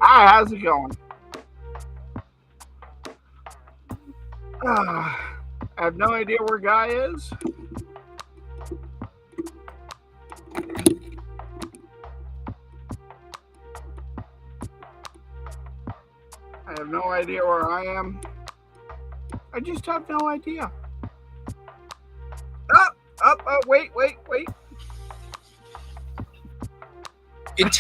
Hi, how's it going? I have no idea where Guy is. I have no idea where I am. I just have no idea. Wait. It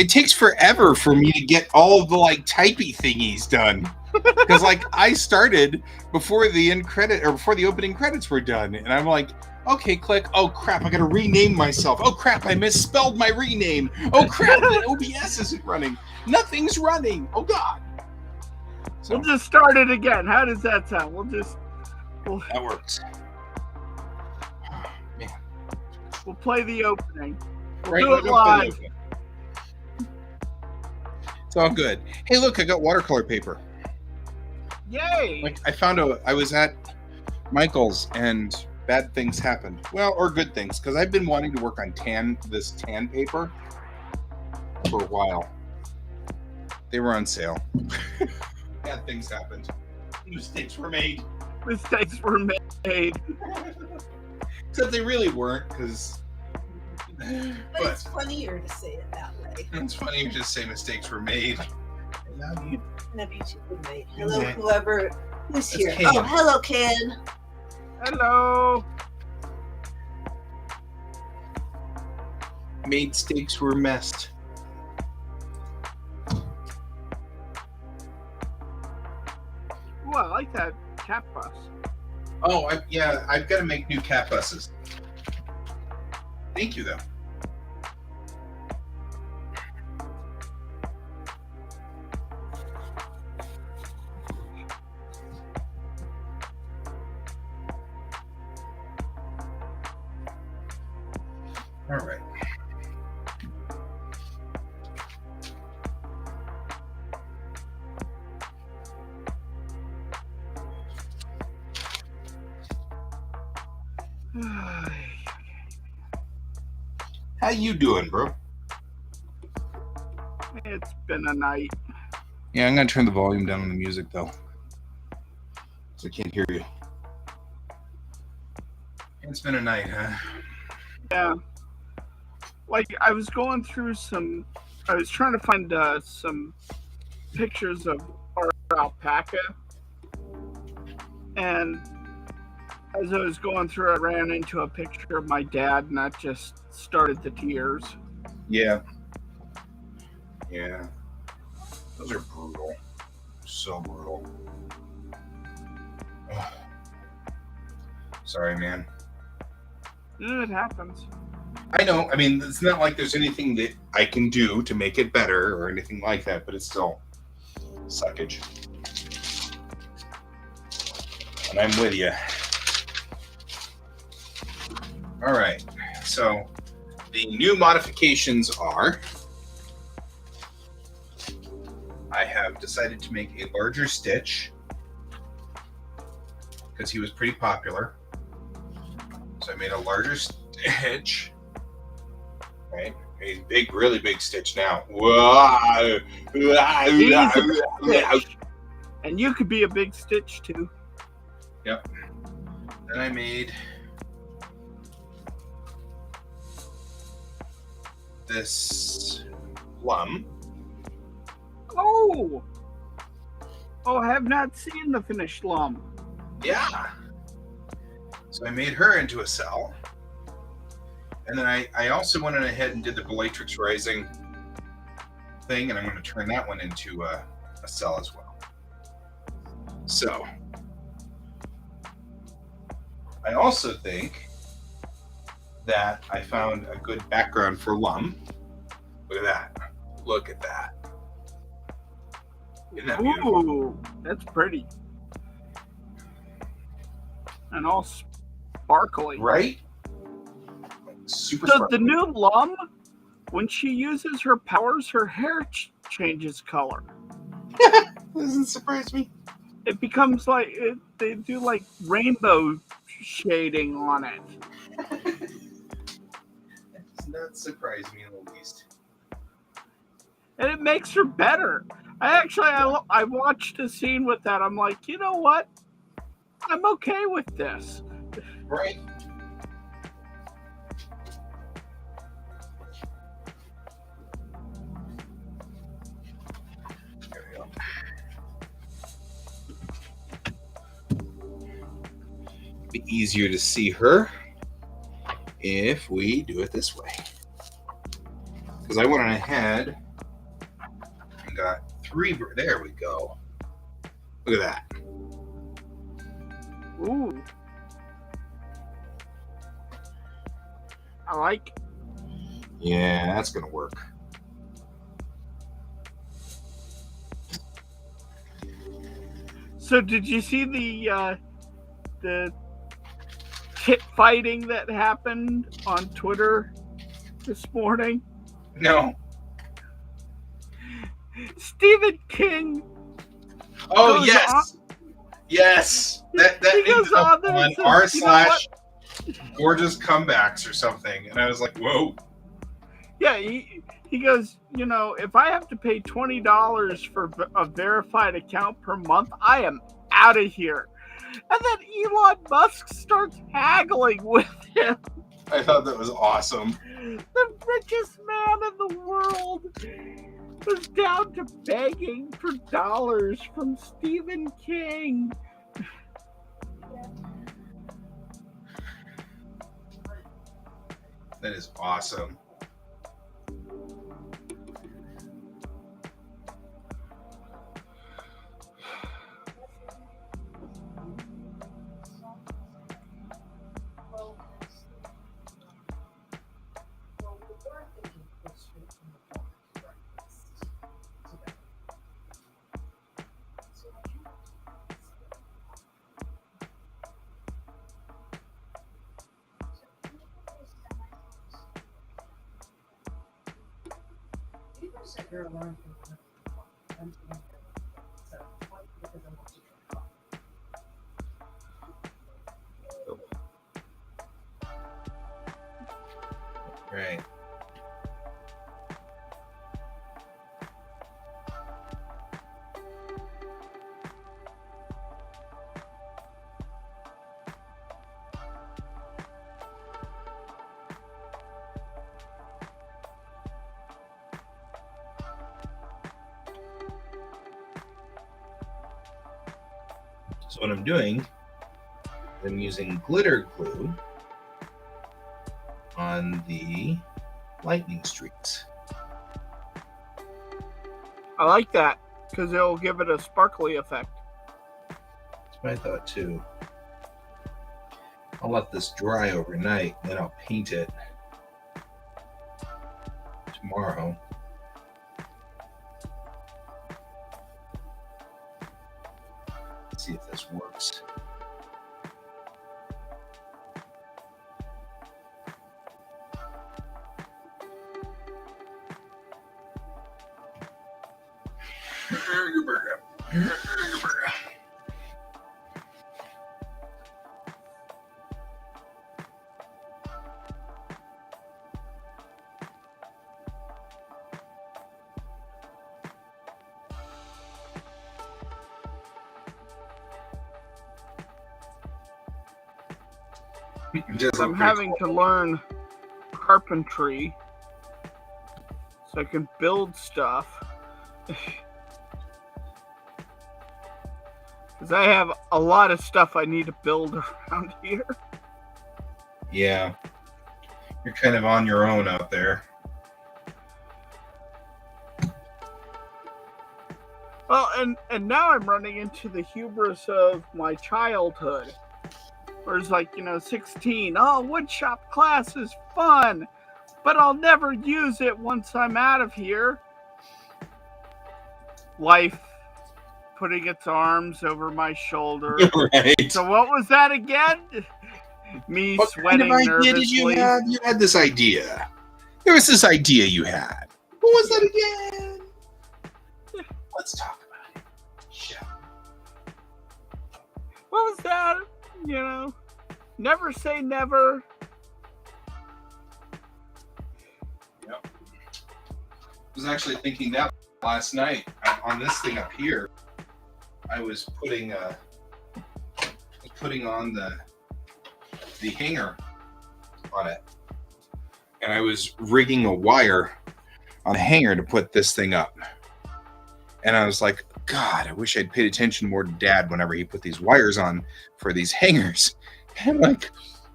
takes forever for me to get all of the like typey thingies done. Because like I started before the end credit or before the opening credits were done, and I'm like, okay, click. Oh crap, I gotta rename myself. Oh crap, I misspelled my rename. Oh crap, the OBS isn't running. Nothing's running. Oh god. So, we'll just start it again. How does that sound? That works. Man. We'll play the opening. We'll right, do it live. It's all good. Hey, look, I got watercolor paper. Yay! Like I was at Michael's and bad things happened. Well, or good things, because I've been wanting to work on this tan paper for a while. They were on sale. Bad things happened. Mistakes were made. Except they really weren't, because... But it's funnier to say it that way. It's funnier to say mistakes were made. Love you too, mate. Hello, who's here? Ken. Oh, hello, Ken. Hello. Made steaks were messed. Ooh, I like that cat bus. Oh, I've got to make new cat buses. Thank you, though. All right. How you doing, bro? It's been a night. Yeah, I'm gonna turn the volume down on the music though, so I can't hear you. It's been a night, huh? Yeah. Like I was going through I was trying to find some pictures of our alpaca, and as I was going through, I ran into a picture of my dad, and that just started the tears. Yeah. Yeah. Those are brutal. So brutal. Ugh. Sorry, man. It happens. I know. I mean, it's not like there's anything that I can do to make it better or anything like that, but it's still suckage. And I'm with you. All right, so the new modifications are, I have decided to make a larger stitch because he was pretty popular. So I made a larger stitch, right? A big, really big stitch now. Whoa. And you could be a big stitch too. Yep. Then I made this plum. Oh, I have not seen the finished plum. Yeah. So I made her into a cell. And then I also went ahead and did the Bellatrix Rising thing, and I'm going to turn that one into a cell as well. So I also think that I found a good background for Lum. Look at that. Look at that. Isn't that beautiful? Ooh, that's pretty. And all sparkly. Right? Super Does sparkly. the new Lum, when she uses her powers, her hair changes color? Doesn't surprise me. It becomes like, they do like rainbow shading on it. That does not surprise me in the least. and it makes her better. I watched a scene with that. I'm like, you know what? I'm okay with this. Right. There we go. Be easier to see her if we do it this way. Because I went ahead and got 3. There we go. Look at that. Ooh. I like it. Yeah, that's going to work. So did you see the tit fighting that happened on Twitter this morning? No. Stephen King. Oh, yes. Yes. That He goes ended up on there and on says, r/gorgeous comebacks or something. And I was like, whoa. Yeah, he goes, you know, if I have to pay $20 for a verified account per month, I am out of here. And then Elon Musk starts haggling with him. I thought that was awesome. The richest man in the world was down to begging for dollars from Stephen King. That is awesome. Right. So what I'm doing, I'm using glitter glue on the lightning streaks. I like that because it'll give it a sparkly effect. That's what I thought too. I'll let this dry overnight, then I'll paint it tomorrow. Let's see if this works. I'm having to learn carpentry so I can build stuff. Because I have a lot of stuff I need to build around here. Yeah. You're kind of on your own out there. Well, and now I'm running into the hubris of my childhood. Where it's like, 16. Oh, woodshop class is fun, but I'll never use it once I'm out of here. Life putting its arms over my shoulder. Right. So what was that again? Me What sweating kind of idea nervously. did you have? You had this idea. There was this idea you had. What was that again? Let's talk about it. Yeah. What was that? Never say never. Yep. was actually thinking that last night on this thing up here. I was putting on the hanger on it, and I was rigging a wire on the hanger to put this thing up. And I was like, God, I wish I'd paid attention more to Dad whenever he put these wires on for these hangers. And I'm like,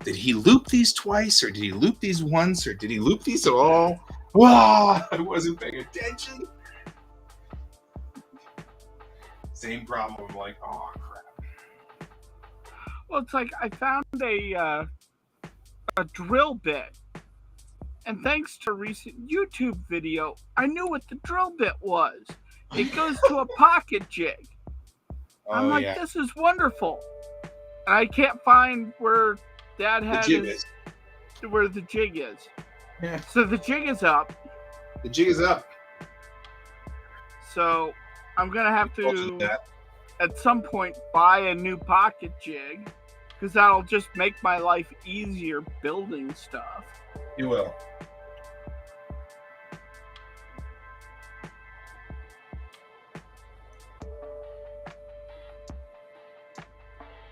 did he loop these twice, or did he loop these once, or did he loop these at all? Wow, I wasn't paying attention. Same problem. I'm like, oh crap. Well, it's like I found a drill bit, and thanks to a recent YouTube video, I knew what the drill bit was. It goes to a pocket jig. I'm like, this is wonderful. And I can't find where Dad had where the jig is. Yeah. So the jig is up. The jig is up. So I'm gonna have to at some point buy a new pocket jig, because that'll just make my life easier building stuff. You will.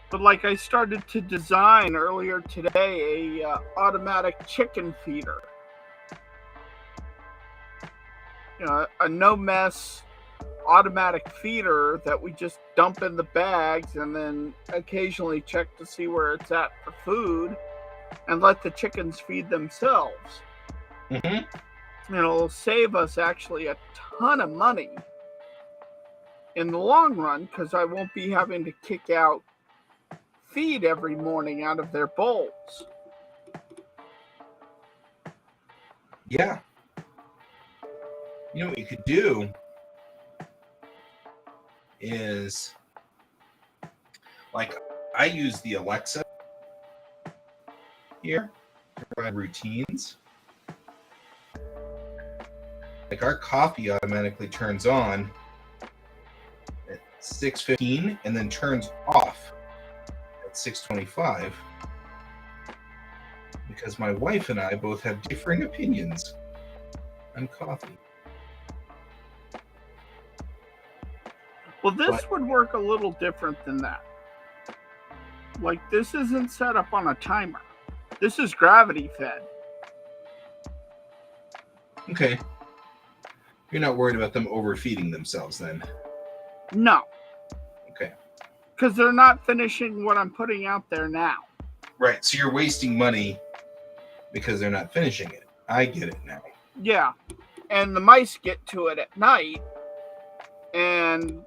But like I started to design earlier today a automatic chicken feeder. You know, a no mess automatic feeder that we just dump in the bags and then occasionally check to see where it's at for food and let the chickens feed themselves. Mm-hmm. It'll save us actually a ton of money in the long run, because I won't be having to kick out feed every morning out of their bowls. Yeah. You know what you could do is, like, I use the Alexa here to provide routines. Like, our coffee automatically turns on at 6:15 and then turns off at 6:25, because my wife and I both have differing opinions on coffee. Well, this would work a little different than that. Like, this isn't set up on a timer. This is gravity fed. Okay. You're not worried about them overfeeding themselves then? No. Okay. Because they're not finishing what I'm putting out there now. Right. So you're wasting money because they're not finishing it. I get it now. Yeah. And the mice get to it at night. And,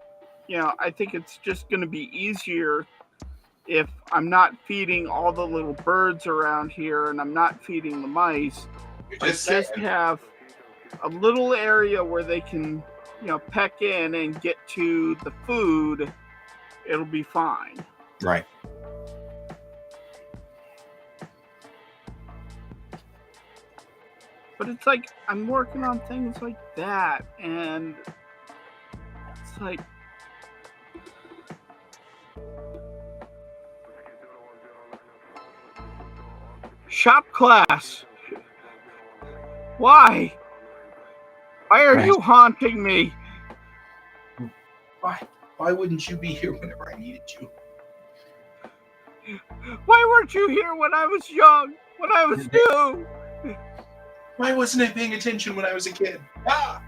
you know, I think it's just going to be easier if I'm not feeding all the little birds around here and I'm not feeding the mice. Just have a little area where they can, you know, peck in and get to the food. It'll be fine. Right. But it's like I'm working on things like that, and it's like shop class. Why? Why are you haunting me? Why wouldn't you be here whenever I needed you? Why weren't you here when I was young? When I was new? Why wasn't I paying attention when I was a kid? Ah!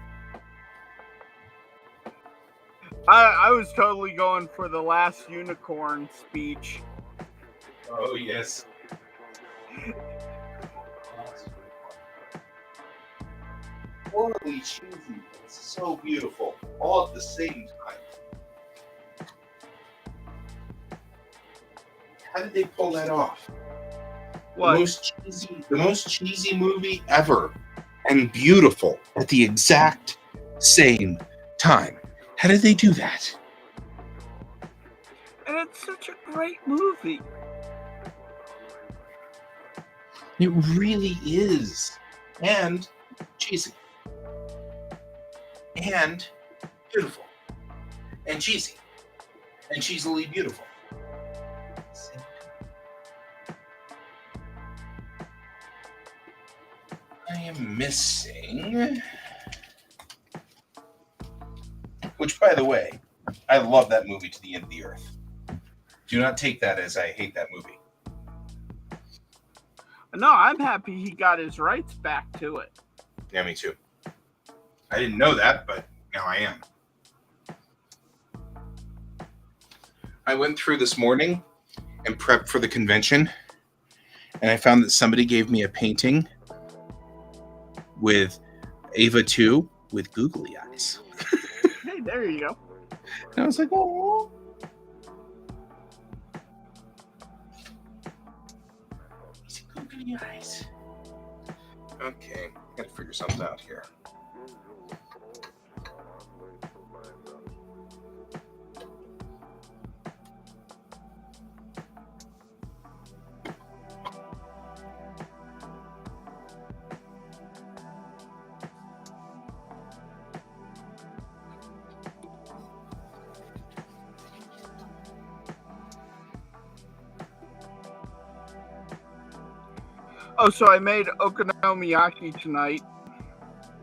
I was totally going for the last unicorn speech. Oh, yes. Totally cheesy. It's so beautiful. All at the same time. How did they pull that off? What? The most cheesy movie ever, and beautiful at the exact same time. How did they do that? And it's such a great movie. It really is. And cheesy. And beautiful. And cheesy. And cheesily beautiful. I am missing Which, by the way, I love that movie to the end of the earth. Do not take that as I hate that movie. No, I'm happy he got his rights back to it. Yeah, me too. I didn't know that, but now I am. I went through this morning and prepped for the convention, and I found that somebody gave me a painting with Ava 2 with googly eyes. Hey, there you go. And I was like, oh. Googly eyes. Okay, gotta figure something out here. Oh, so I made okonomiyaki tonight.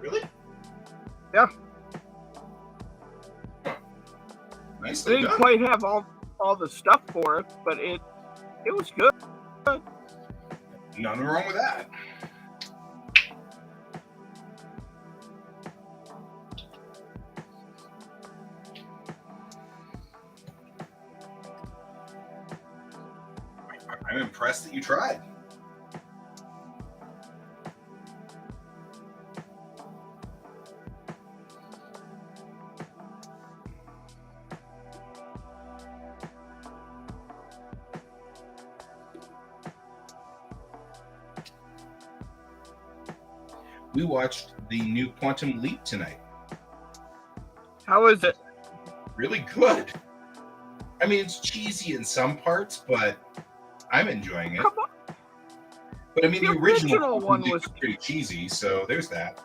Really? Yeah. Nicely Didn't done. quite have all the stuff for it, but it was good. Nothing wrong with that. I'm impressed that you tried. We watched the new Quantum Leap tonight. How is it? Really good. I mean, it's cheesy in some parts, but I'm enjoying it. Come on. But I mean, the The original original one was pretty cheesy, so there's that.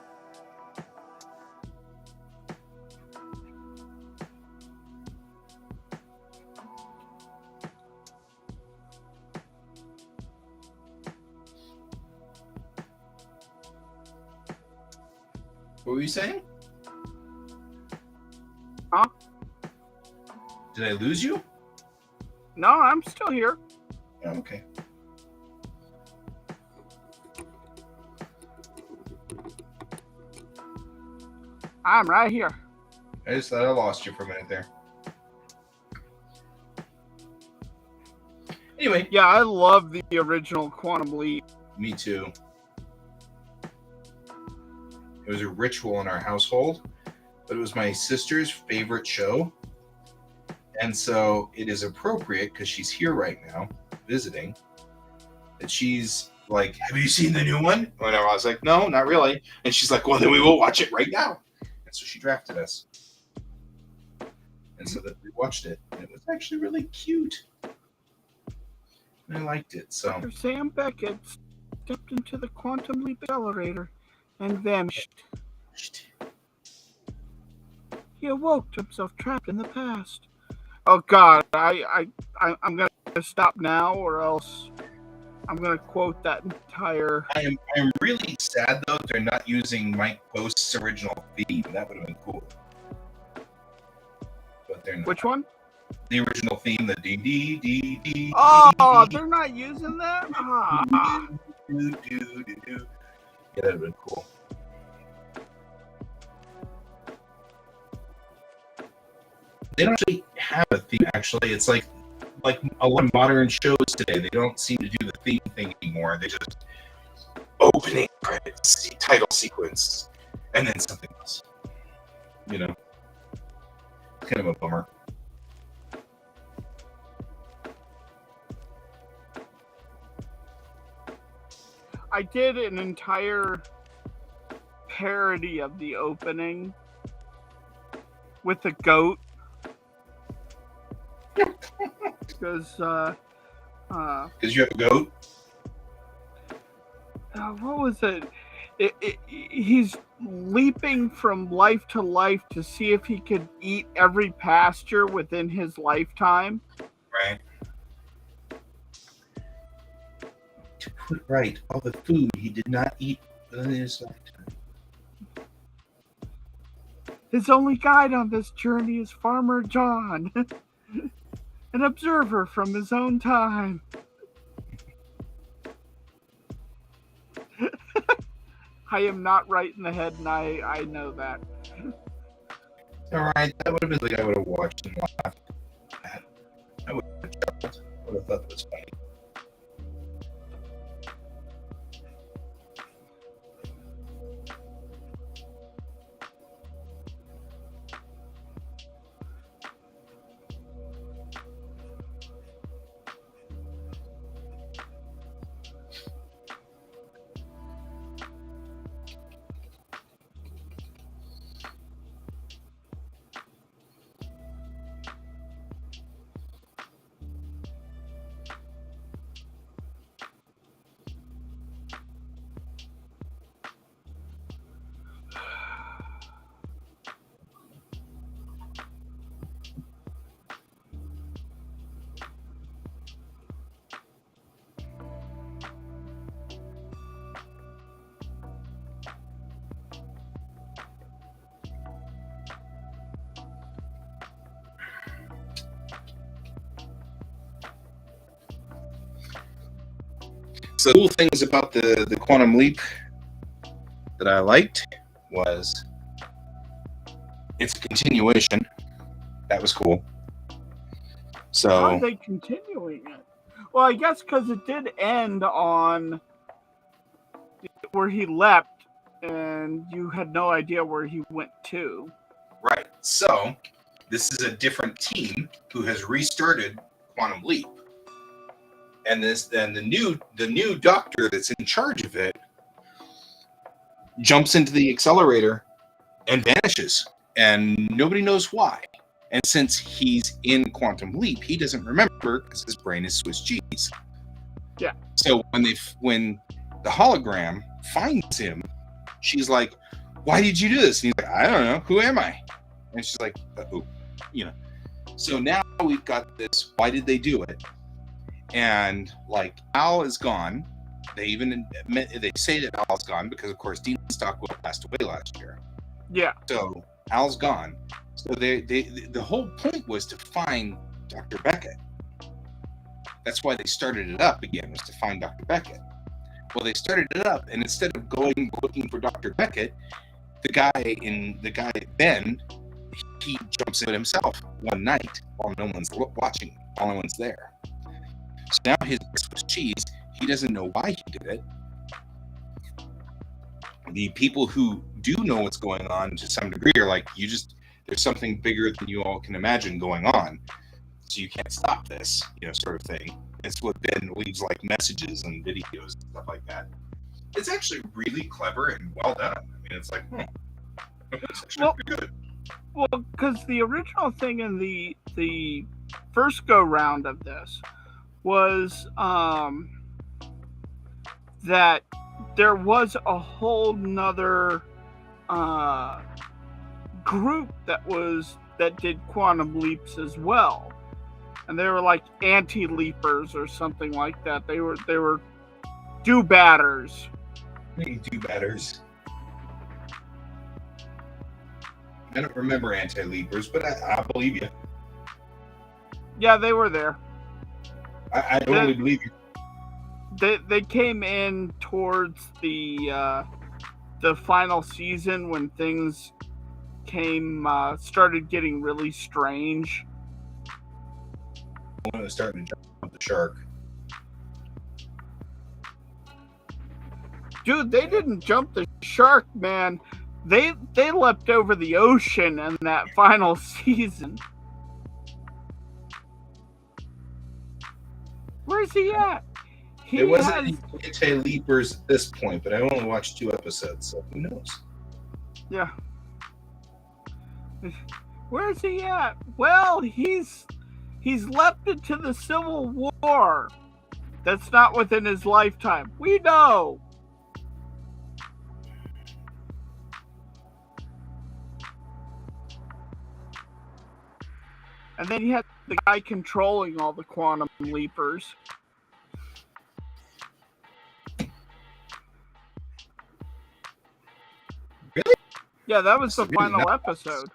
What were you saying? Huh? Did I lose you? No, I'm still here. Oh, okay. I'm right here. I just thought I lost you for a minute there. Anyway, Yeah, I love the original Quantum Leap. me too. It was a ritual in our household, but it was my sister's favorite show. And so it is appropriate, because she's here right now visiting, that she's like, have you seen the new one? And I was like, no, not really. And she's like, well, then we will watch it right now. And so she drafted us. And so that we watched it. And it was actually really cute. And I liked it. So Dr. Sam Beckett stepped into the Quantum Leap accelerator and vanished. He awoke to himself trapped in the past. Oh God, I'm gonna stop now, or else I'm gonna quote that entire. I'm really sad though they're not using Mike Post's original theme. That would have been cool. But they're not. Which one? The original theme, the D D D D. Oh, they're not using that. Ah. Do, do, do, do. Yeah, that'd have been cool. They don't actually have a theme. Actually, it's like a lot of modern shows today. They don't seem to do the theme thing anymore. They just opening credits, title sequence, and then something else. You know, it's kind of a bummer. I did an entire parody of the opening with the goat. Because you have a goat. What was it? He's leaping from life to life to see if he could eat every pasture within his lifetime. Right. To put right all the food he did not eat within his lifetime. His only guide on this journey is Farmer John, an observer from his own time. I am not right in the head, and I know that. All right, that would have been the guy I would have watched and laughed at. I would have chuckled. Would have thought that was funny. So the cool things about the Quantum Leap that I liked was it's a continuation. That was cool. So how are they continuing it? Well, I guess because it did end on where he leapt, and you had no idea where he went to. right. So this is a different team who has restarted Quantum Leap. And the new doctor that's in charge of it jumps into the accelerator and vanishes, and nobody knows why. And since he's in Quantum Leap, he doesn't remember because his brain is Swiss cheese. Yeah. So when the hologram finds him, she's like, "Why did you do this?" And he's like, "I don't know. Who am I?" And she's like, "Oh, you know." So now we've got this. Why did they do it? And like Al is gone. They say that Al's gone because of course Dean Stockwell passed away last year. Yeah. So Al's gone. So the whole point was to find Dr. Beckett. That's why they started it up again, was to find Dr. Beckett. Well, they started it up, and instead of going looking for Dr. Beckett, the guy Ben, he jumps in himself one night while no one's watching, while no one's there. So now his Swiss cheese, he doesn't know why he did it. The people who do know what's going on to some degree are like, there's something bigger than you all can imagine going on, so you can't stop this, sort of thing. It's what Ben leaves like messages and videos and stuff like that. It's actually really clever and well done. I mean, it's like, it's actually pretty good. Well, because the original thing in the first go round of this was that there was a whole nother group that did quantum leaps as well, and they were like anti-leapers or something like that. They were do-batters. Do-batters. I don't remember anti-leapers, but I believe you. Yeah, they were there. I totally believe you. They came in towards the final season when things started getting really strange. When it was starting to jump the shark. Dude, they didn't jump the shark, man. They leapt over the ocean in that final season. Where's he at? There wasn't any anti-leapers at this point, but I only watched 2 episodes, so who knows? Yeah. Where's he at? Well, he's leapt into the Civil War. That's not within his lifetime. We know. And then you had the guy controlling all the quantum leapers. Really? Yeah, that was the It's really final not- episode.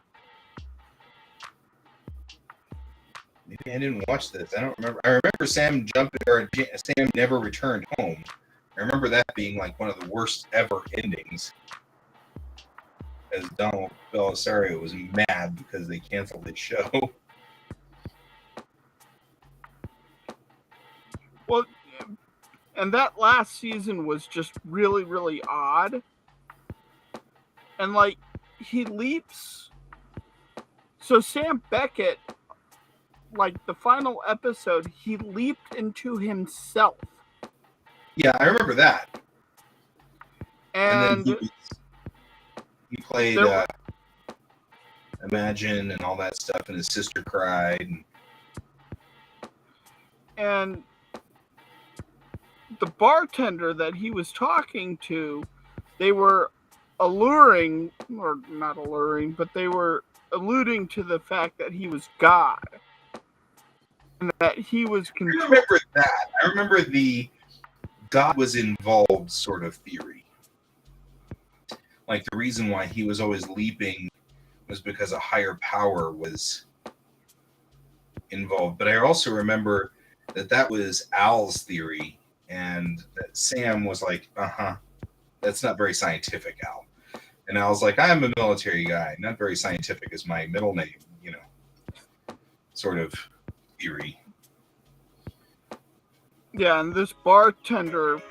Maybe I didn't watch this. I don't remember. I remember Sam Sam never returned home. I remember that being like one of the worst ever endings. As Donald Belisario was mad because they canceled his show. Well, and that last season was just really, really odd. And like, he leaps. So Sam Beckett, like the final episode, he leaped into himself. Yeah, I remember that. And then he played Imagine and all that stuff, and his sister cried. And the bartender that he was talking to, they were alluring, or not alluring, but they were alluding to the fact that he was God. And that he was I remember that. I remember the God was involved sort of theory. Like the reason why he was always leaping was because a higher power was involved. But I also remember that was Al's theory, and that Sam was like, that's not very scientific, Al. And I was like, I'm a military guy. Not very scientific is my middle name, sort of theory. Yeah, and this bartender,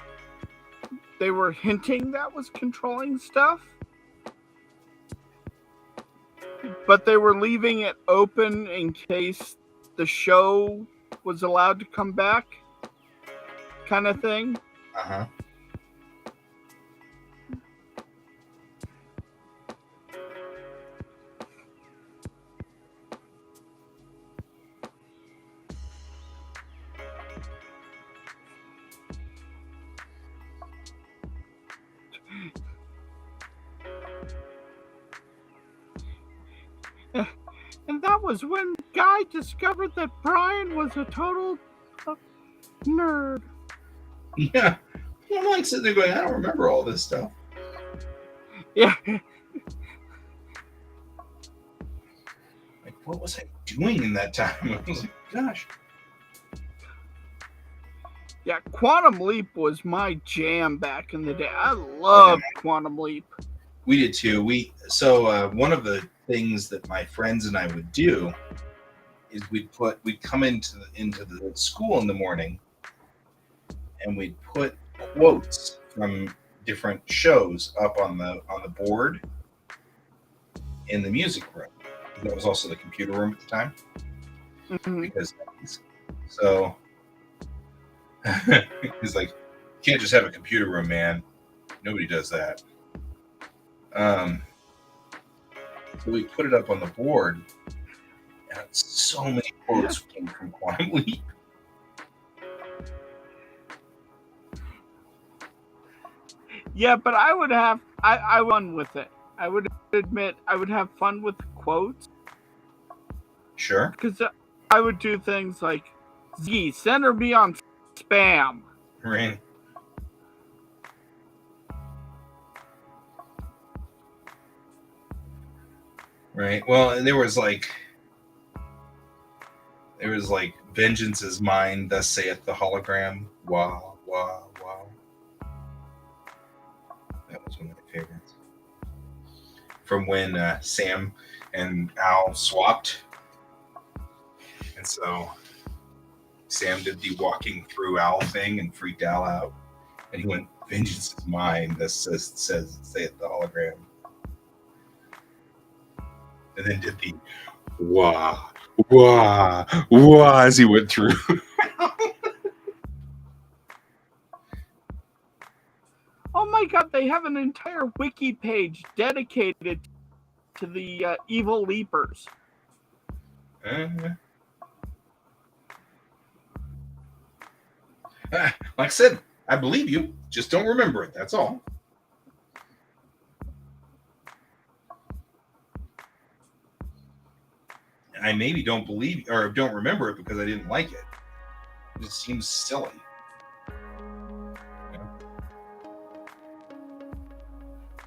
they were hinting that was controlling stuff, but they were leaving it open in case the show was allowed to come back, kind of thing. Uh-huh. And that was when Guy discovered that Brian was a total nerd. Yeah. I'm like sitting there going, I don't remember all this stuff. Yeah. Like, what was I doing in that time? I was like, gosh. Yeah, Quantum Leap was my jam back in the day. I loved Quantum Leap. We did too. One of the things that my friends and I would do is we'd come into the school in the morning, and we'd put quotes from different shows up on the board in the music room. That was also the computer room at the time. Mm-hmm. Because so he's like, you can't just have a computer room, man. Nobody does that. So we put it up on the board, and so many quotes came from Quantum Leap. Yeah, but I would have fun with it. I would admit I would have fun with quotes. Sure. Because I would do things like, Z, center me on spam. Right. Right. Well, and there was like, vengeance is mine, thus saith the hologram. Wow, wow, wow. That was one of my favorites. From when Sam and Al swapped. And so Sam did the walking through Al thing and freaked Al out. And he went, vengeance is mine, thus saith the hologram. And then did the wah, wah, wah as he went through. Oh my god, they have an entire wiki page dedicated to the evil leapers. Like I said, I believe you. Just don't remember it. That's all. I maybe don't believe or don't remember it because I didn't like it. It just seems silly.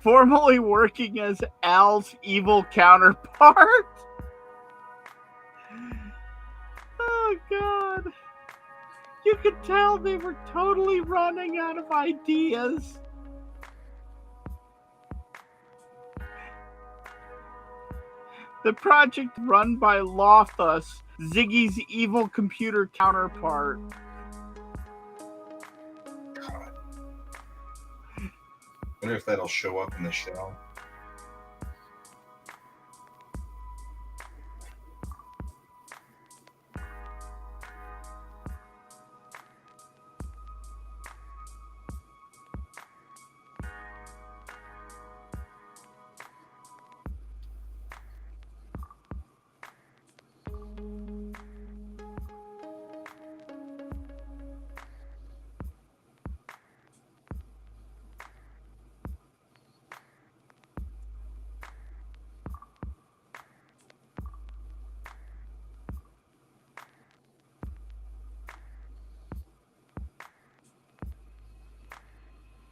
formerly working as Al's evil counterpart. Oh, God. You could tell they were totally running out of ideas. The project run by Lothus, Ziggy's evil computer counterpart. God. Wonder if that'll show up in the show.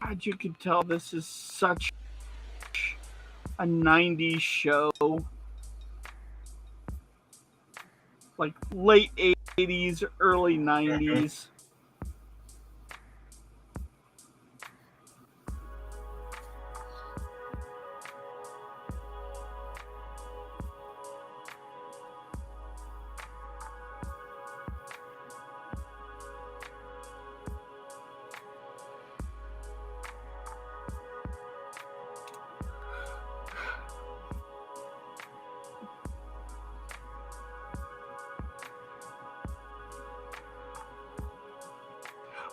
God, you can tell this is such a 90s show. Like late 80s, early 90s.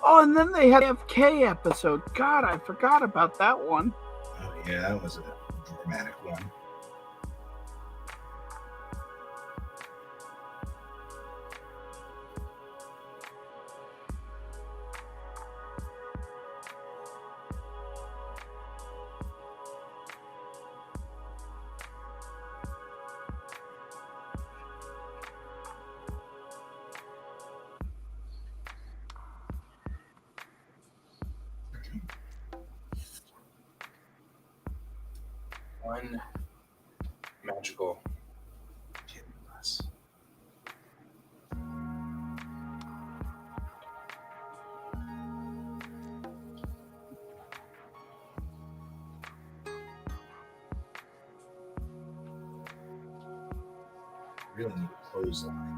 Oh, and then they had the AFK episode. God, I forgot about that one. Oh, yeah, that was a dramatic one. One magical kid class. Really need a clothesline.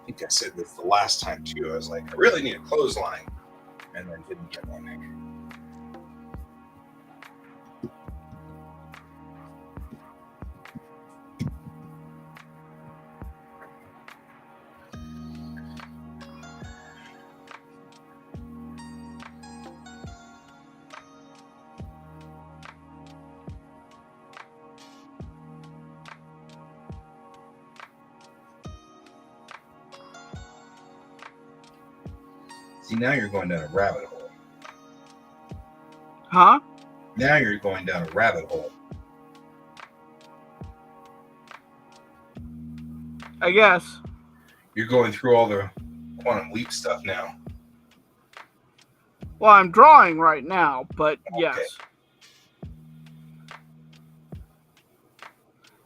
I think I said this the last time too. I was like, I really need a clothesline, and then didn't get one. See, now you're going down a rabbit hole. Huh? Now you're going down a rabbit hole. I guess. You're going through all the quantum leap stuff now. Well, I'm drawing right now, but yes.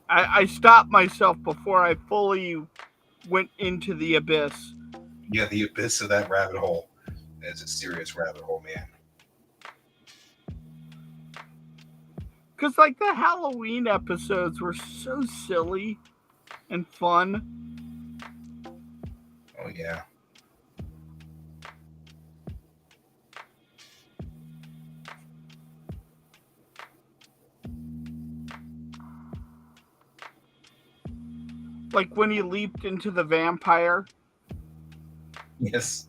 I stopped myself before I fully went into the abyss. Yeah, the abyss of that rabbit hole. It's a serious rabbit hole, man. Because, like, the Halloween episodes were so silly and fun. Oh yeah. Like when he leaped into the vampire. Yes.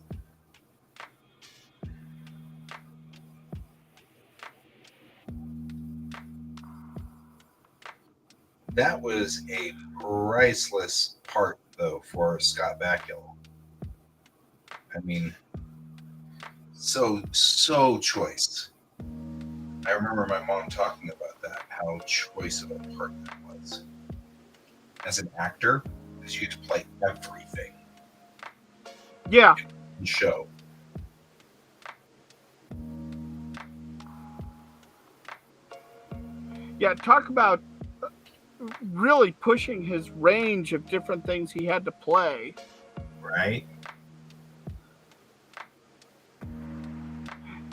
That was a priceless part, though, for Scott Bakula. I mean, so choice. I remember my mom talking about that, how choice of a part that was. As an actor, because you had to play everything Yeah. in the show. Yeah, talk about really pushing his range of different things he had to play. Right?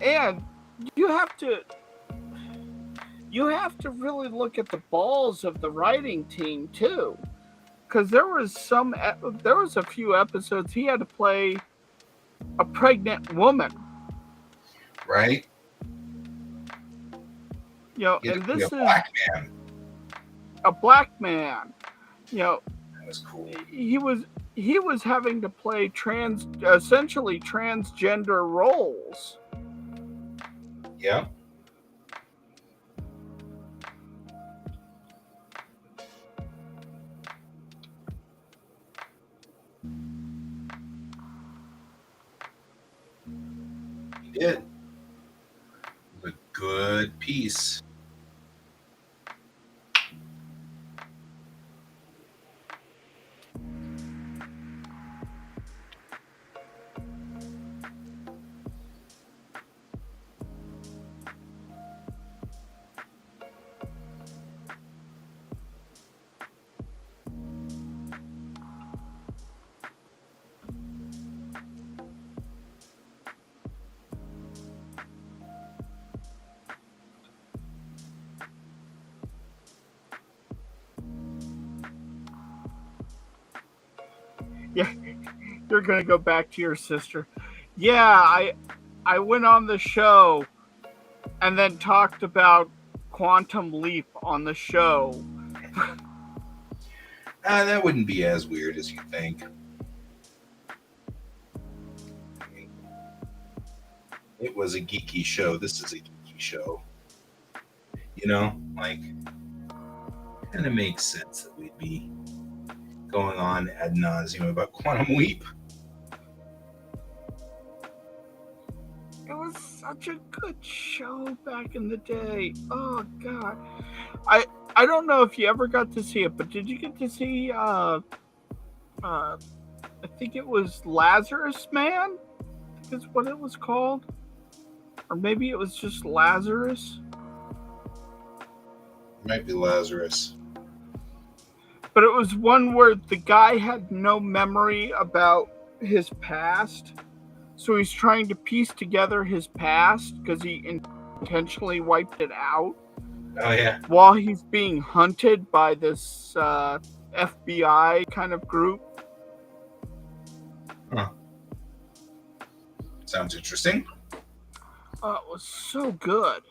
And you have to really look at the balls of the writing team too, because there was a few episodes he had to play a pregnant woman. Right? You know, You and had to be this a is black man. a black man. You know, That was cool. he was having to play essentially transgender roles. Yeah. He did. It was a good piece. Yeah, you're gonna go back to your sister. Yeah, I went on the show and then talked about Quantum Leap on the show. That wouldn't be as weird as you think. I mean, it was a geeky show. This is a geeky show. You know, like, kind of makes sense that we'd be going on ad nauseum about Quantum Leap. It was such a good show back in the day. Oh god. I don't know if you ever got to see it, but did you get to see I think it was Lazarus Man? I think is what it was called. Or maybe it was just Lazarus. Might be Lazarus. But it was one where the guy had no memory about his past. So he's trying to piece together his past because he intentionally wiped it out. Oh, yeah. While he's being hunted by this FBI kind of group. Huh. Sounds interesting. Oh, it was so good.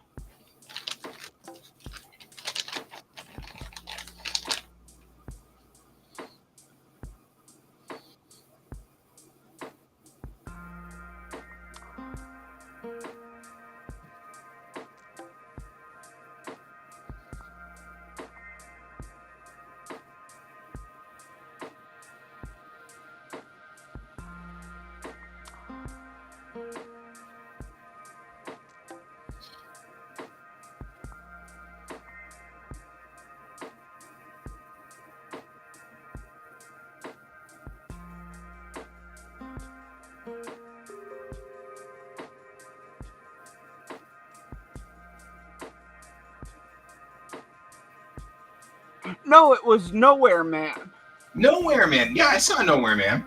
No, it was Nowhere Man. Nowhere Man. Yeah, I saw Nowhere Man.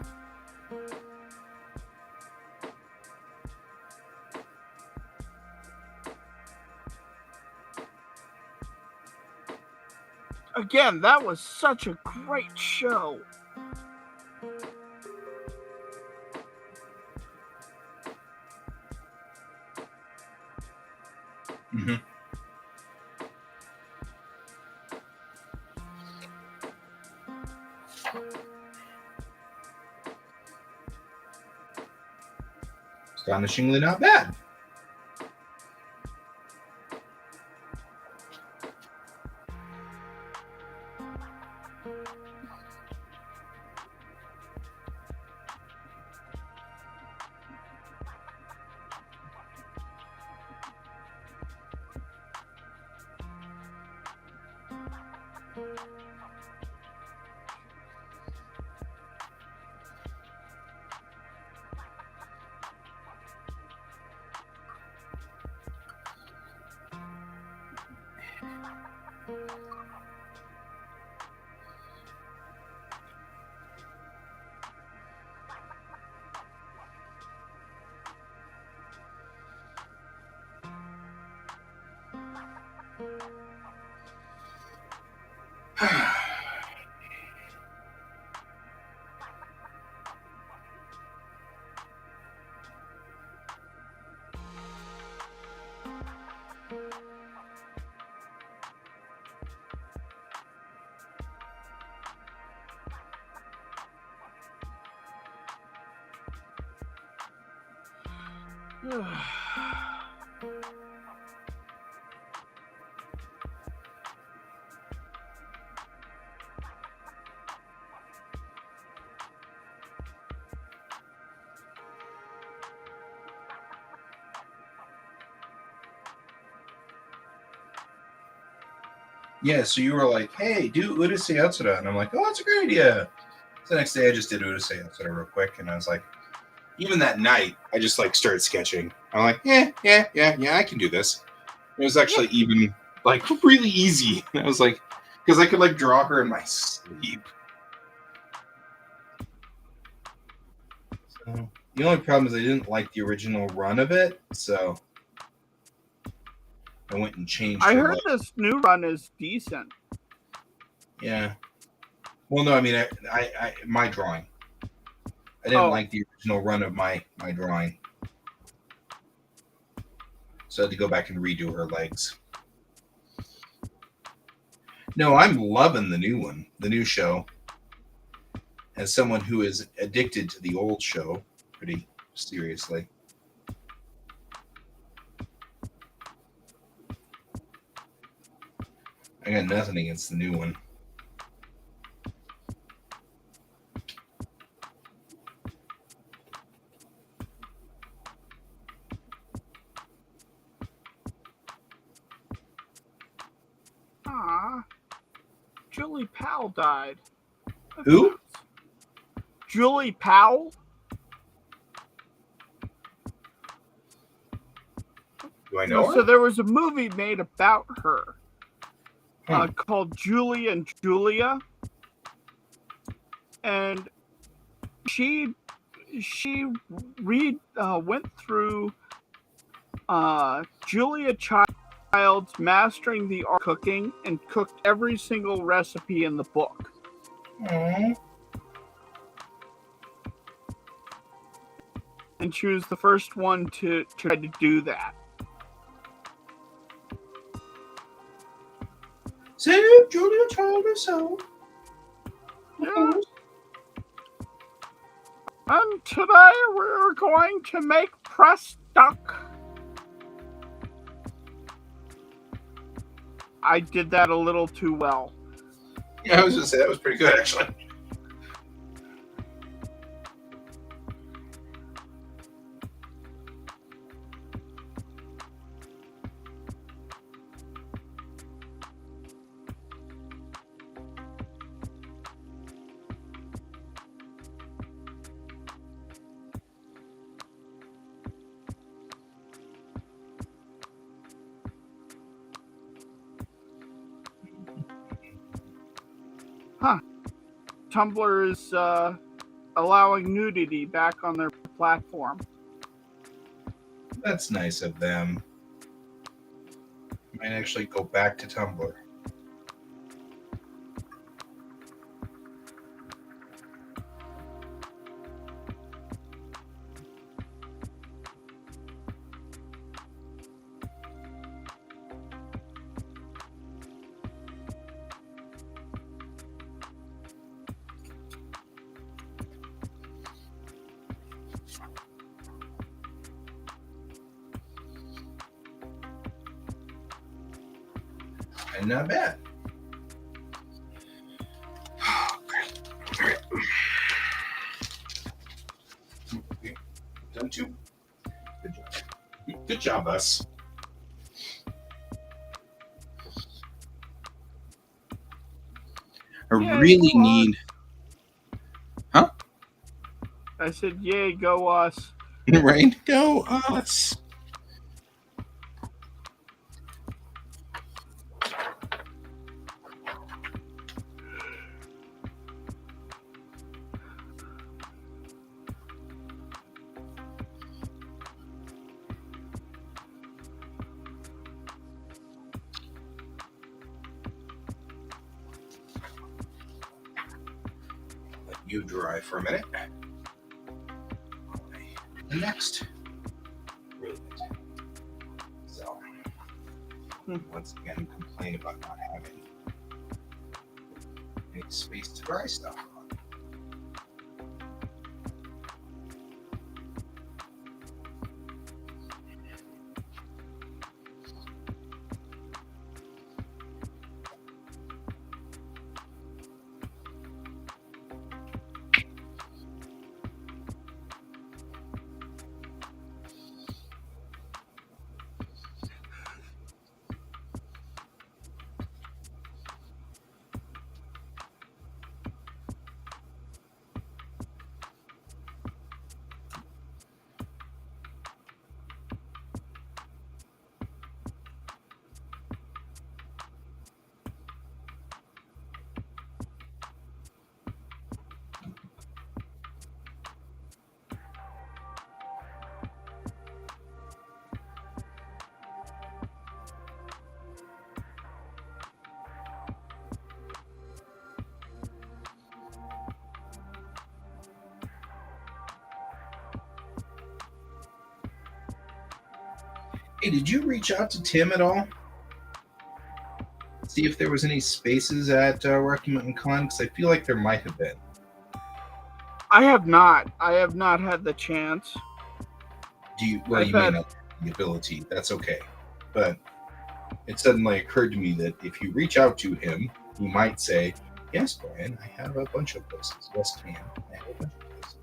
Again, that was such a great show. Mm-hmm. Astonishingly not bad. Yeah, so you were like, hey, do Urusei Yatsura. And I'm like, oh, that's a great idea. So the next day I just did Urusei Yatsura real quick. And I was like, even that night, I just like started sketching. I'm like, yeah, I can do this. It was actually even like really easy. And I was like, because I could like draw her in my sleep. So the only problem is I didn't like the original run of it. So I went and changed I her heard leg. this new run is decent. Yeah. Well, no, I mean, I my drawing. I didn't like the original run of my drawing. So I had to go back and redo her legs. No, I'm loving the new one, the new show. As someone who is addicted to the old show, pretty seriously. I got nothing against the new one. Julie Powell died. Who? Julie Powell? Do I know her? So there was a movie made about her called Julie and Julia. And she went through Julia Child's Mastering the Art of Cooking and cooked every single recipe in the book. Aww. And she was the first one to try to do that. Save Julia Child herself. Yeah. And today we're going to make pressed duck. I did that a little too well. Yeah, I was going to say, that was pretty good, actually. Tumblr is allowing nudity back on their platform. That's nice of them. Might actually go back to Tumblr. And not bad. All right. Okay. Done too. Good job. Good job, us. I Yay, really go need. Huh? I said, yay, go us. Right? Go us. Let you dry for a minute. And next. Really good. So, once again, complain about not having any space to dry stuff on. Hey, did you reach out to Tim at all? See if there was any spaces at Rocky Mountain Con? Because I feel like there might have been. I have not. I have not had the chance. Do you? Well, you may not have the ability. That's okay. But it suddenly occurred to me that if you reach out to him, he might say, "Yes, Brian, I have a bunch of places. Yes, Cam, I have a bunch of places."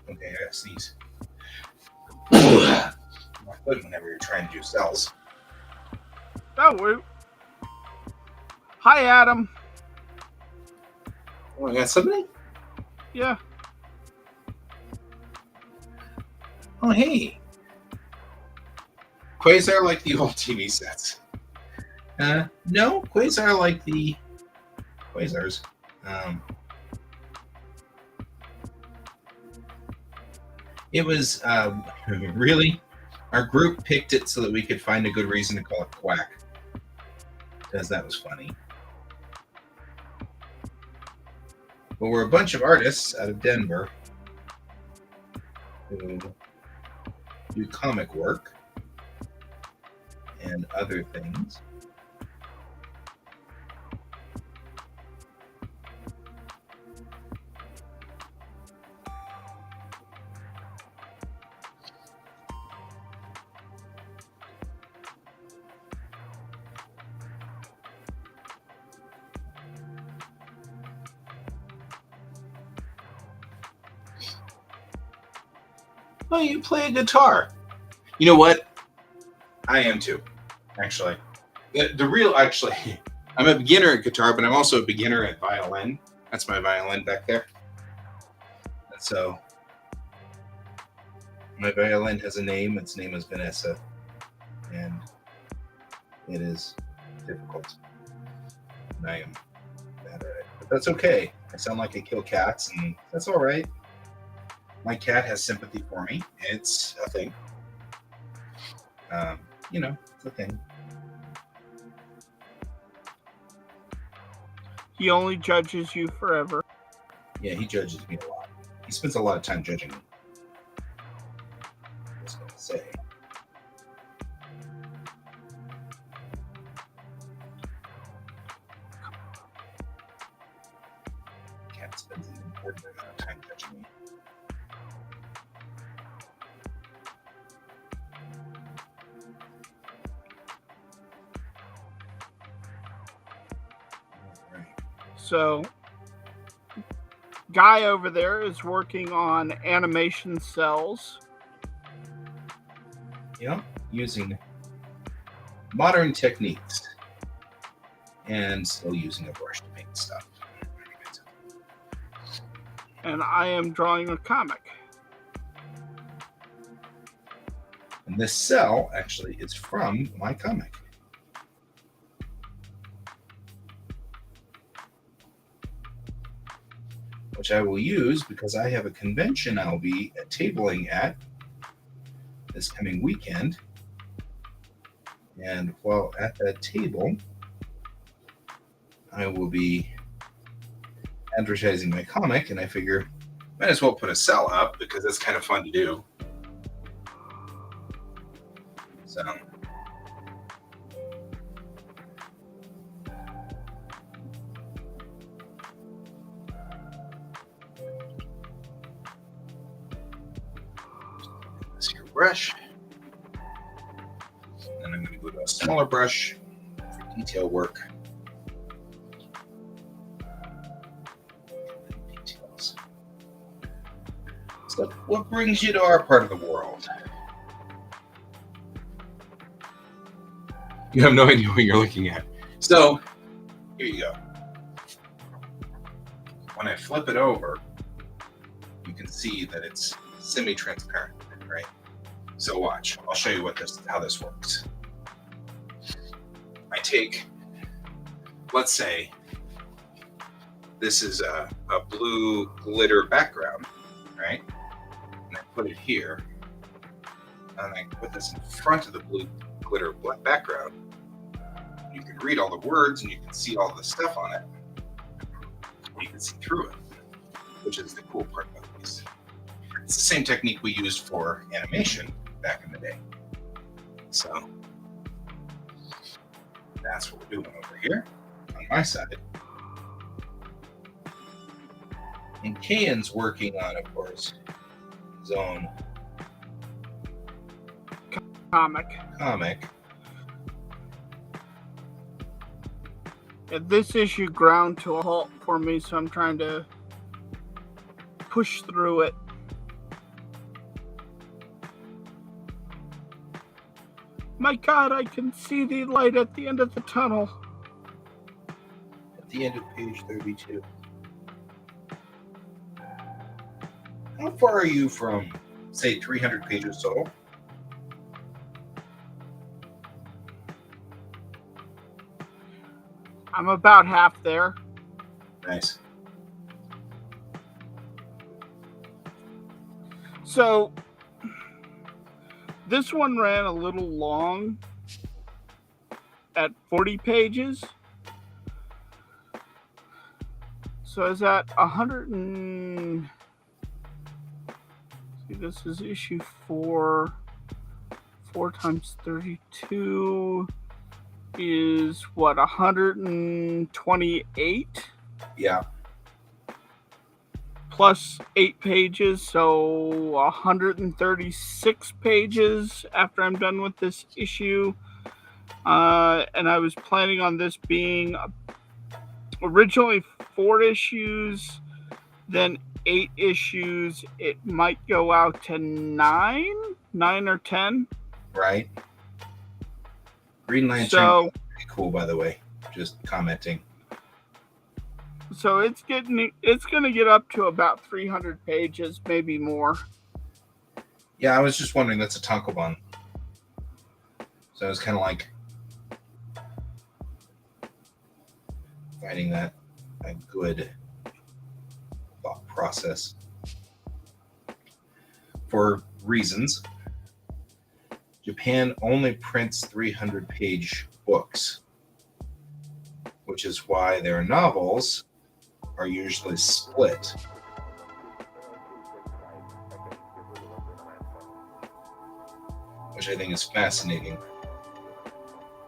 Okay, I gotta sneeze. Not good whenever you're trying to do cells. Oh, wait. Hi, Adam. Oh, I got somebody? Yeah. Oh, hey. Quasar like the old TV sets. No, Quasar like the Quasars. It was really, our group picked it so that we could find a good reason to call it QuaCk, because that was funny. But we're a bunch of artists out of Denver who do comic work and other things. Oh, you play a guitar. You know what? I am too, actually. The real, actually, I'm a beginner at guitar, but I'm also a beginner at violin. That's my violin back there. So, my violin has a name. Its name is Vanessa. And it is difficult. And I am bad at it. But that's okay. I sound like I kill cats, and that's all right. My cat has sympathy for me. It's a thing. It's a thing. He only judges you forever. Yeah, he judges me a lot. He spends a lot of time judging me. I was going to say. Cat spends an important amount of time judging me. All right. So, guy over there is working on animation cells. Yeah, using modern techniques and still using a brush to paint stuff. And I am drawing a comic. And this cell actually is from my comic. Which I will use because I have a convention I'll be tabling at this coming weekend. And while at that table, I will be advertising my comic, and I figure might as well put a cell up because that's kind of fun to do. So this here brush. And I'm going to go to a smaller brush for detail work. Details. So, what brings you to our part of the world? You have no idea what you're looking at. So, here you go. When I flip it over, you can see that it's semi-transparent, right? So watch. I'll show you how this works. I take, let's say, this is a blue glitter background, right? And I put it here, and I put this in front of the blue glitter background. You can read all the words, and you can see all the stuff on it. You can see through it, which is the cool part about these. It's the same technique we used for animation back in the day. So that's what we're doing over here on my side. And Kayan's working on, of course, his own Comic. And this issue ground to a halt for me, so I'm trying to push through it. My God, I can see the light at the end of the tunnel. At the end of page 32. How far are you from, say, 300 pages total? I'm about half there. Nice. So, this one ran a little long at 40 pages. So is that 100 and... See, this is issue 4. 4 times 32 is what, 128? Yeah. Plus 8 pages, so 136 pages after I'm done with this issue. And I was planning on this being originally 4 issues, then 8 issues. It might go out to 9 or 10. Right. Green Lantern. So pretty cool, by the way. Just commenting. So it's going to get up to about 300 pages, maybe more. Yeah, I was just wondering. That's a tankobon. So I was kind of like finding that a good thought process for reasons. Japan only prints 300-page books, which is why their novels are usually split. Which I think is fascinating.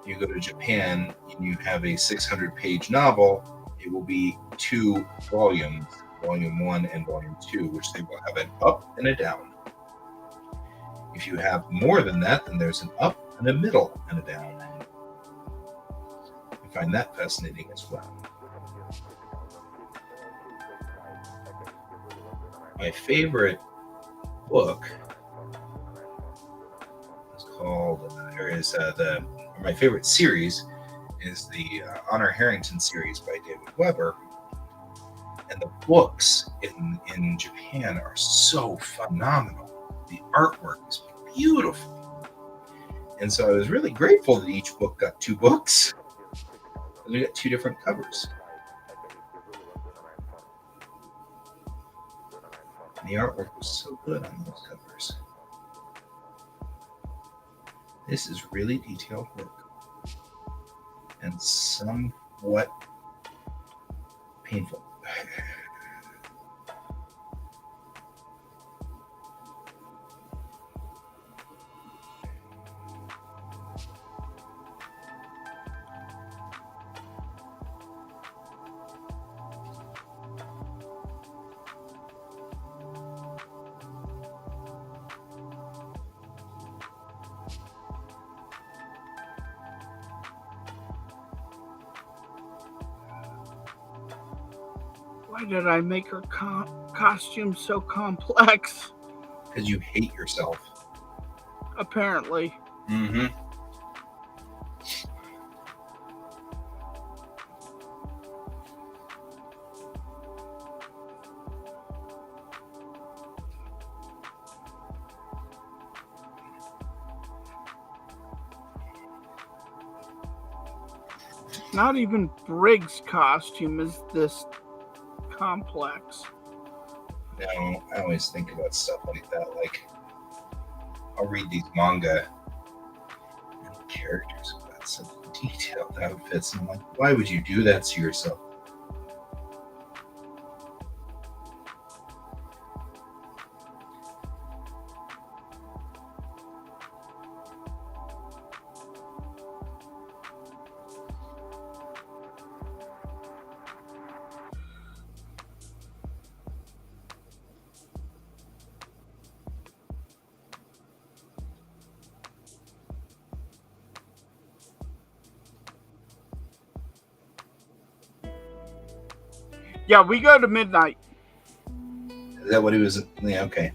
You go to Japan and you have a 600-page novel, it will be 2 volumes, volume 1 and volume 2, which they will have an up and a down. If you have more than that, then there's an up and a middle and a down. I find that fascinating as well. My favorite book is called, my favorite series is the Honor Harrington series by David Weber. And the books in Japan are so phenomenal. The artwork is beautiful. And so I was really grateful that each book got 2 books. We got 2 different covers. And the artwork was so good on those covers. This is really detailed work. And somewhat painful. Why did I make her costume so complex? Because you hate yourself. Apparently. Mm-hmm. Not even Briggs' costume is this complex. No, I always think about stuff like that. Like, I'll read these manga and the characters have got such detailed outfits, and I'm like, why would you do that to yourself? Yeah, we go to midnight. Is that what he was? Yeah, okay.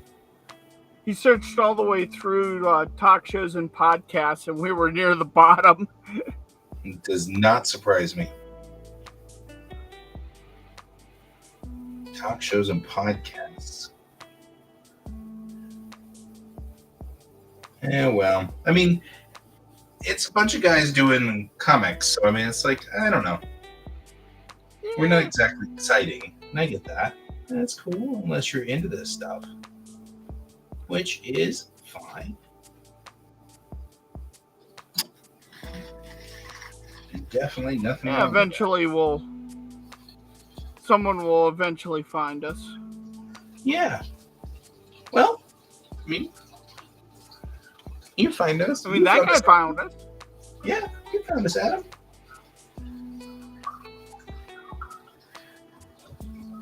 He searched all the way through talk shows and podcasts, and we were near the bottom. It does not surprise me. Talk shows and podcasts. Yeah, well, I mean, it's a bunch of guys doing comics, so I mean, it's like, I don't know. We're not exactly exciting, and I get that. That's cool, unless you're into this stuff, which is fine. Definitely nothing Yeah, wrong with eventually someone will eventually find us. that. Yeah. Well, I mean, you find us. I mean, that guy found us. Yeah, you found us, Adam.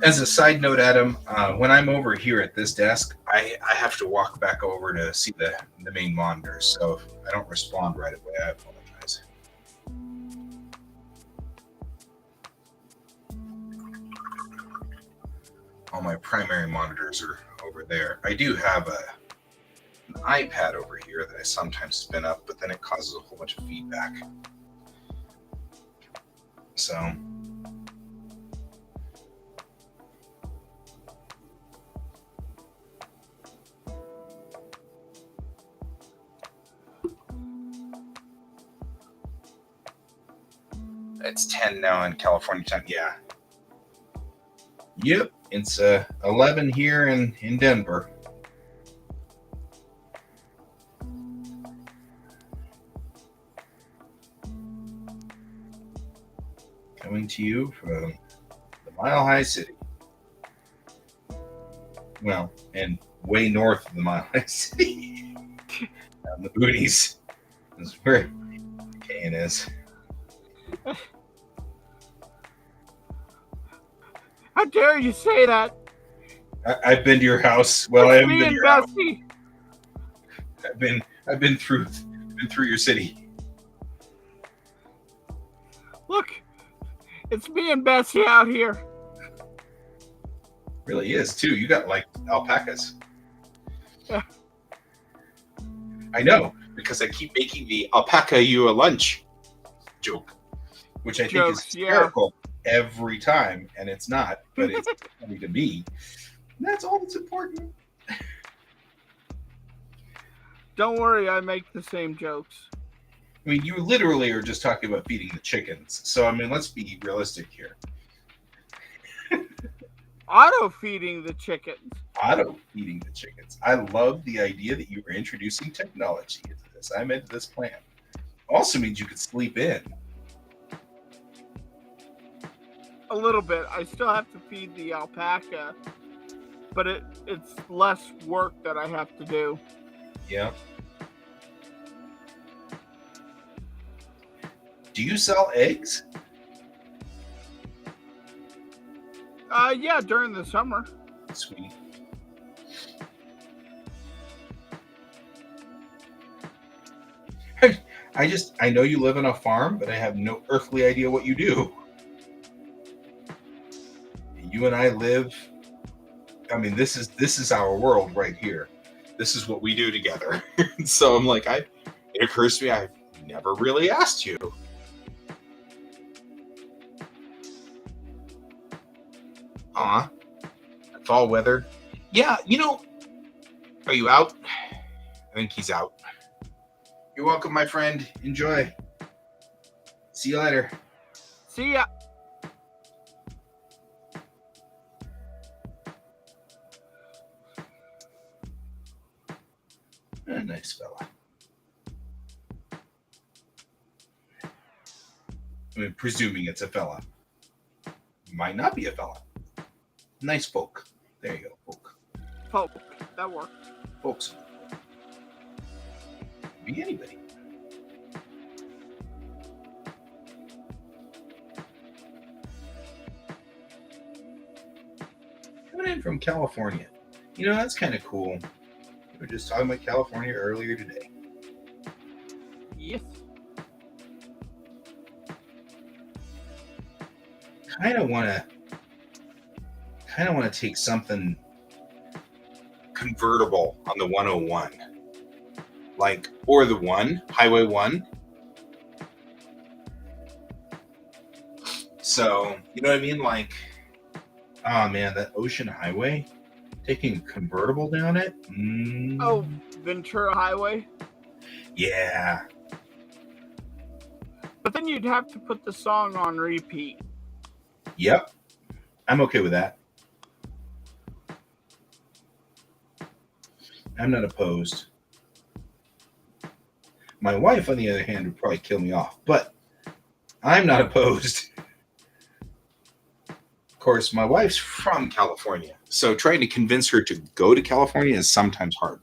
As a side note, Adam, when I'm over here at this desk, I have to walk back over to see the main monitor. So if I don't respond right away, I apologize. All my primary monitors are over there. I do have an iPad over here that I sometimes spin up, but then it causes a whole bunch of feedback. So... It's 10 now in California time. Yeah. Yep. It's 11 here in Denver. coming to you from the Mile High City. Well, and way north of the Mile High City. Out in the boonies. That's where Kane is. How dare you say that? I've been to your house. Well, I It's haven't me been to and your house. Bessie. I've been through your city. Look, it's me and Bessie out here. Really is too. You got like alpacas. Yeah. I know, because I keep making the alpaca you a lunch joke, which I think is hysterical every time, and it's not, but it's funny to me. And that's all that's important. Don't worry, I make the same jokes. I mean, you literally are just talking about feeding the chickens. So, I mean, let's be realistic here. Auto-feeding the chickens. Auto-feeding the chickens. I love the idea that you were introducing technology into this. I'm into this plan. Also means you could sleep in. A little bit. I still have to feed the alpaca, but it's less work that I have to do. Yeah. Do you sell eggs? Yeah, during the summer. Sweet. I know you live on a farm, but I have no earthly idea what you do. You and I live, I mean, this is our world right here. This is what we do together. So I'm like, it occurs to me, I've never really asked you. Fall weather. Yeah, are you out? I think he's out. You're welcome, my friend. Enjoy. See you later. See ya. A nice fella. I mean, presuming it's a fella. Might not be a fella. Nice folk. There you go, folk. Folk. That worked. Folks. Be anybody. Coming in from California. That's kind of cool. We were just talking about California earlier today. Yes. Kind of want to take something convertible on the 101, or the Highway 1. So, you know what I mean? Oh man, that Ocean Highway, taking a convertible down it. Oh, Ventura Highway. Yeah. But then you'd have to put the song on repeat. Yep. I'm okay with that. I'm not opposed. My wife, on the other hand, would probably kill me off, but I'm not opposed. Of course, my wife's from California, so trying to convince her to go to California is sometimes hard.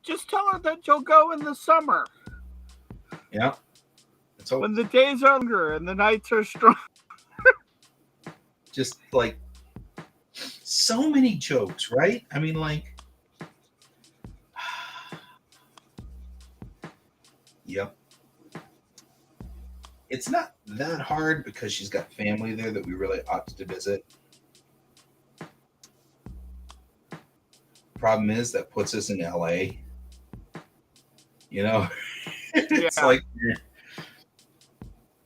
Just tell her that you'll go in the summer. Yeah. When the days are longer and the nights are strong. Just so many jokes, right? I mean, yep. It's not that hard because she's got family there that we really ought to visit. Problem is that puts us in LA. It's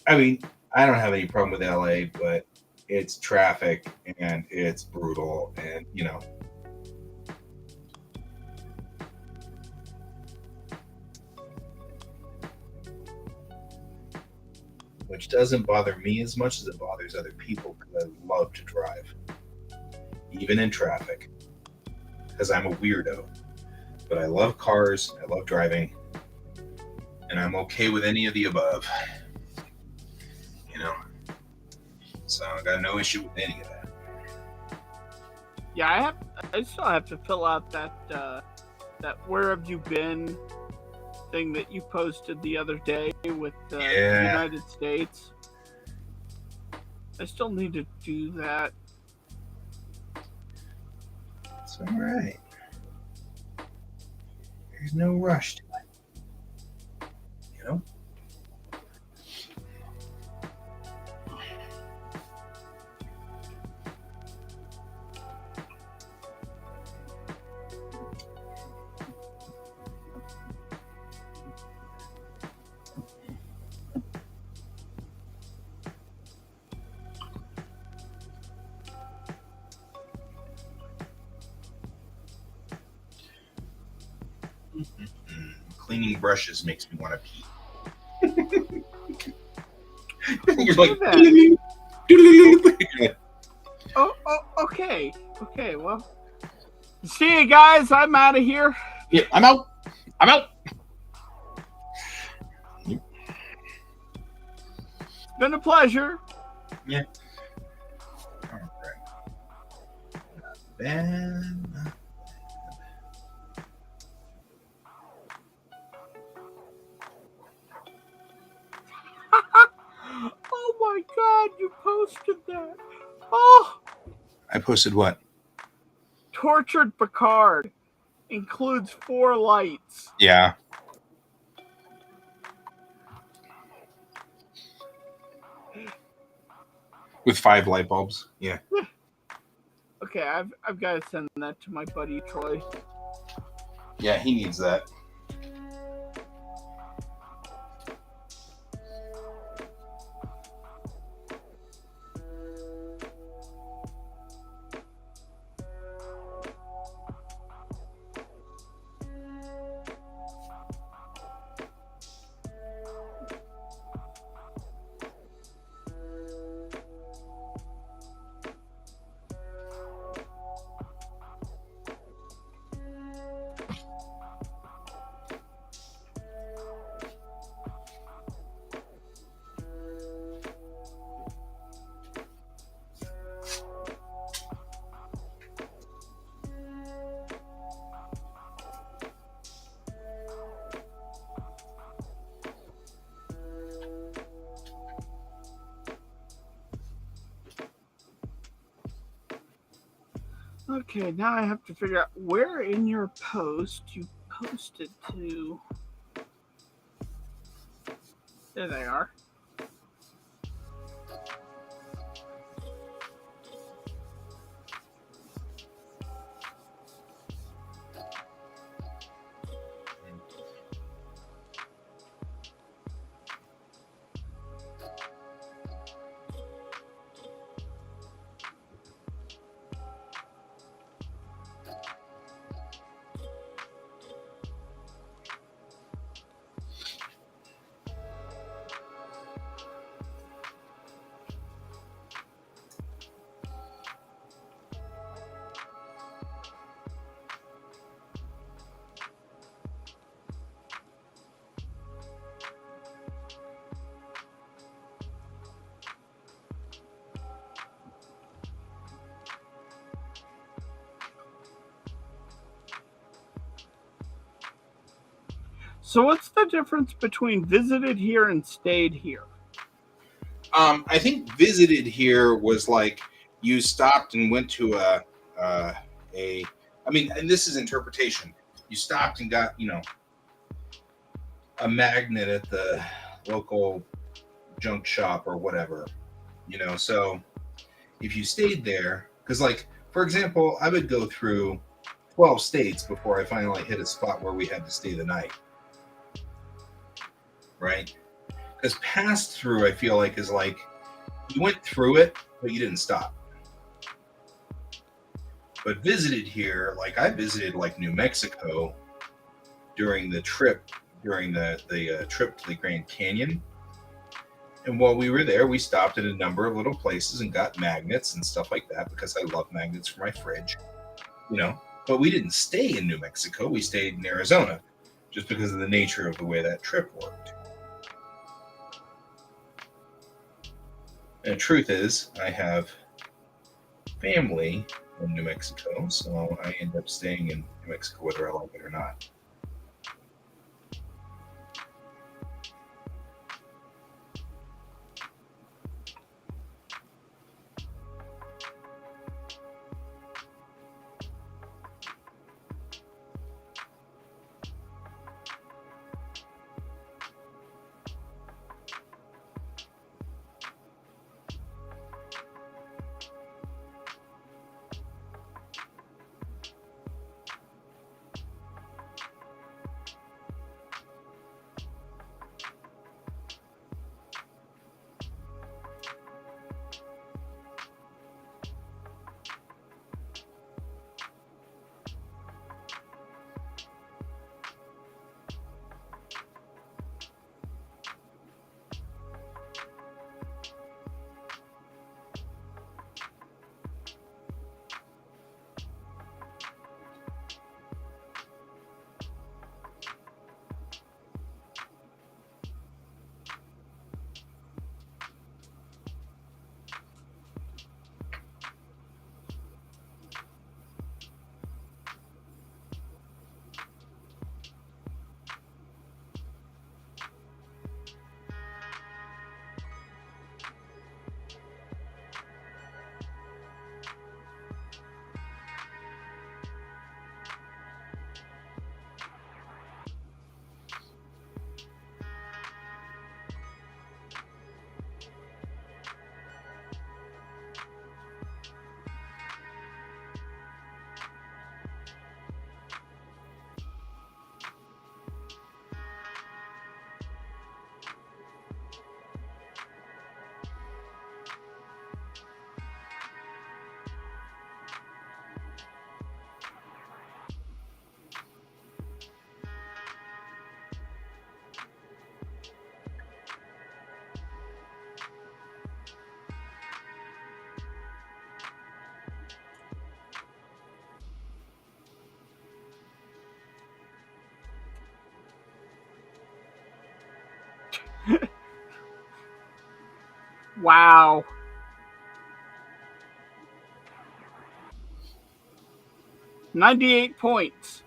I mean, I don't have any problem with LA, but it's traffic and it's brutal and which doesn't bother me as much as it bothers other people because I love to drive, even in traffic, because I'm a weirdo. But I love cars. I love driving. and I'm okay with any of the above. You know, so I got no issue with any of that. Yeah, I still have to fill out that where have you been thing that you posted the other day with the United States. I still need to do that. It's all right. There's no rush to it. You know? Cleaning brushes makes me want to pee. You're like, oh, okay. Okay, well. See you guys. I'm out of here. Yeah, I'm out. It's been a pleasure. Yeah. All right. Not bad. Oh my God, you posted that. Oh. I posted what? Tortured Picard includes 4 lights. Yeah. With 5 light bulbs. Yeah. Okay, I've got to send that to my buddy Troy. Yeah, he needs that. Okay, now I have to figure out where in your post you posted to. There they are. So what's the difference between visited here and stayed here? I think visited here was like you stopped and went to I mean, and this is interpretation. You stopped and got, a magnet at the local junk shop or whatever, so if you stayed there, because like, for example, I would go through 12 states before I finally hit a spot where we had to stay the night. Right? Because passed through, I feel like, is like you went through it, but you didn't stop. But visited here, like I visited like New Mexico during the trip, trip to the Grand Canyon. And while we were there, we stopped at a number of little places and got magnets and stuff like that because I love magnets for my fridge, But we didn't stay in New Mexico. We stayed in Arizona. just because of the nature of the way that trip worked. And the truth is, I have family in New Mexico, so I end up staying in New Mexico whether I like it or not. Wow. $98 points.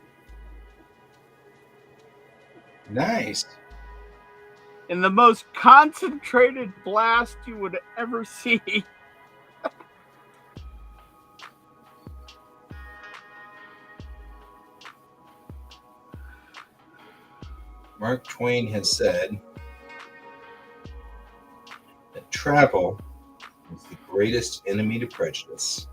Nice. In the most concentrated blast you would ever see. Mark Twain has said that travel is the greatest enemy to prejudice.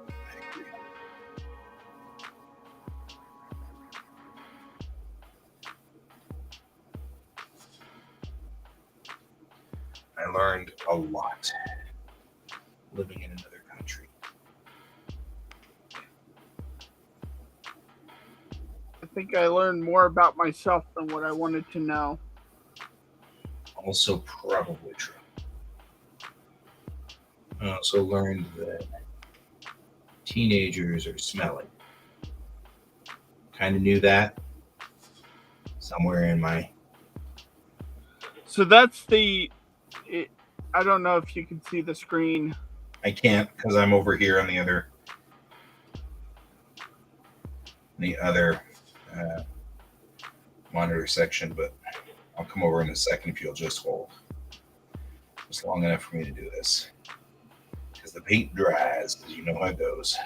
I agree. I learned a lot living in another country. I think I learned more about myself than what I wanted to know. Also probably true. I also learned that teenagers are smelly. Kind of knew that somewhere in my... So that's I don't know if you can see the screen. I can't because I'm over here on the other monitor section, but I'll come over in a second if you'll just hold. Just long enough for me to do this. Because the paint dries, as you know how it goes.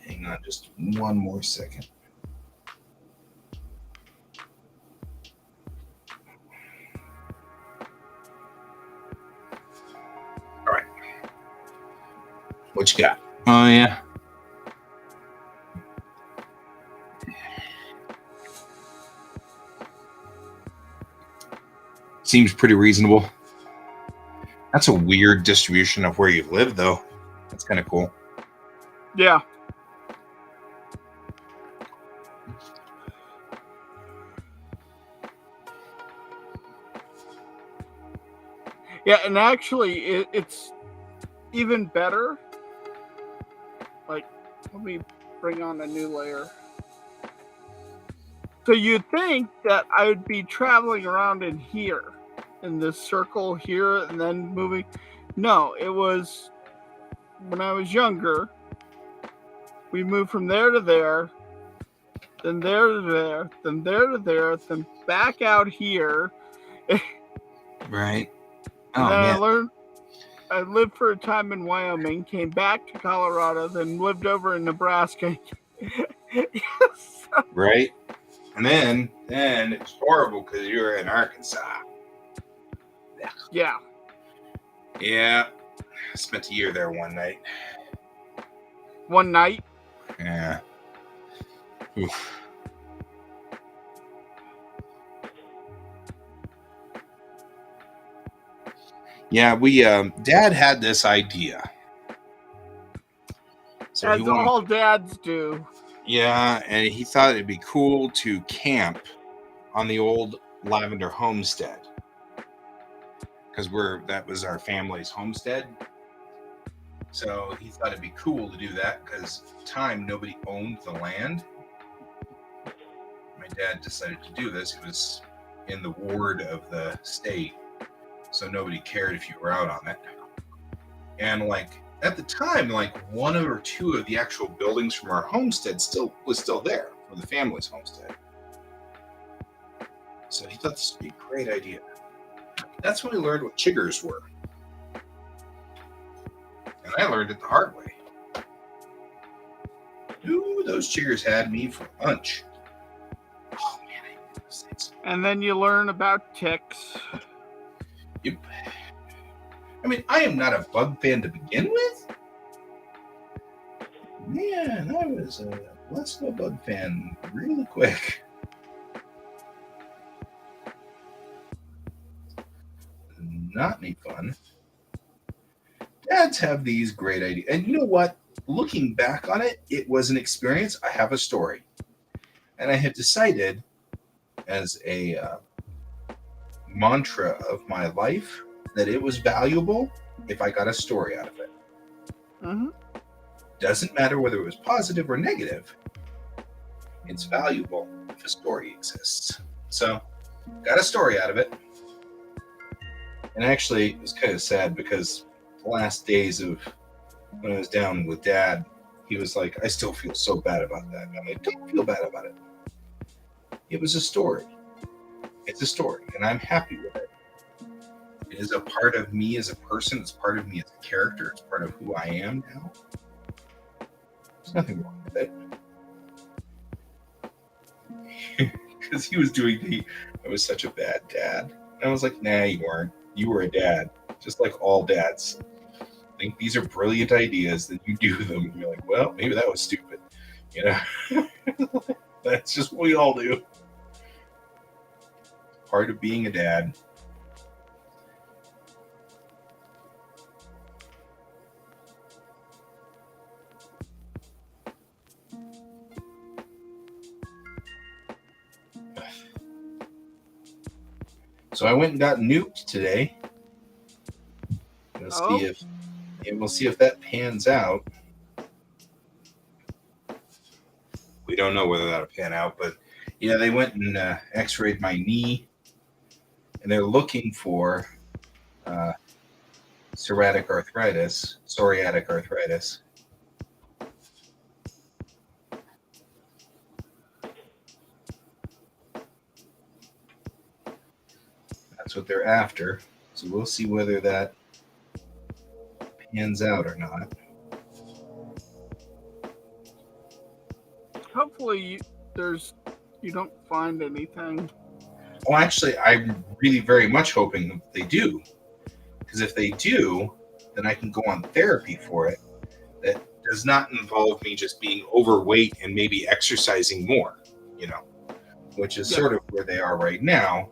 Hang on just one more second. All right. What you got? Oh, yeah. Seems pretty reasonable. That's a weird distribution of where you live, though. That's kind of cool. Yeah. Yeah, and actually, it's even better. Like, let me bring on a new layer. So you'd think that I would be traveling around in here, in this circle here, and then moving. No, it was when I was younger. We moved from there to there, then there to there, then there to there, then back out here. Right. And Oh, then man. I lived for a time in Wyoming, came back to Colorado, then lived over in Nebraska. Yes. Right. And then it's horrible because you were in Arkansas. Yeah. Yeah. I spent a year there one night. One night. Yeah. Oof. Yeah, we Dad had this idea. So As all dads do. Yeah, and he thought it'd be cool to camp on the old Lavender homestead. Because that was our family's homestead. So he thought it'd be cool to do that because at the time nobody owned the land. My dad decided to do this. He was in the ward of the state, so nobody cared if you were out on it. And like at the time, like one or two of the actual buildings from our homestead was still there from the family's homestead. So he thought this would be a great idea. That's when he learned what chiggers were. And I learned it the hard way. Ooh, those chiggers had me for lunch. Oh man, I hate those things. And then you learn about ticks. Yep. I mean, I am not a bug fan to begin with. Man, I was less of a bug fan really quick. Not any fun. Dads have these great ideas. And you know what? Looking back on it, it was an experience. I have a story. And I have decided as a mantra of my life that it was valuable if I got a story out of it. Mm-hmm. Doesn't matter whether it was positive or negative. It's valuable if a story exists. So, got a story out of it. And actually, it was kind of sad because the last days of when I was down with Dad, he was like, I still feel so bad about that. And I'm like, don't feel bad about it. It was a story. It's a story, and I'm happy with it. It is a part of me as a person. It's part of me as a character. It's part of who I am now. There's nothing wrong with it. Because he was doing I was such a bad dad. And I was like, nah, you weren't. You were a dad. Just like all dads. Think these are brilliant ideas, then you do them. And you're like, well, maybe that was stupid. You know? That's just what we all do. Part of being a dad. So I went and got nuked today. We'll see if that pans out. We don't know whether that'll pan out, but yeah, they went and x-rayed my knee, and they're looking for psoriatic arthritis. That's what they're after. So we'll see whether that pans out or not. Hopefully, you don't find anything. Well, actually, I'm really very much hoping that they do. Because if they do, then I can go on therapy for it. That does not involve me just being overweight and maybe exercising more, which is sort of where they are right now.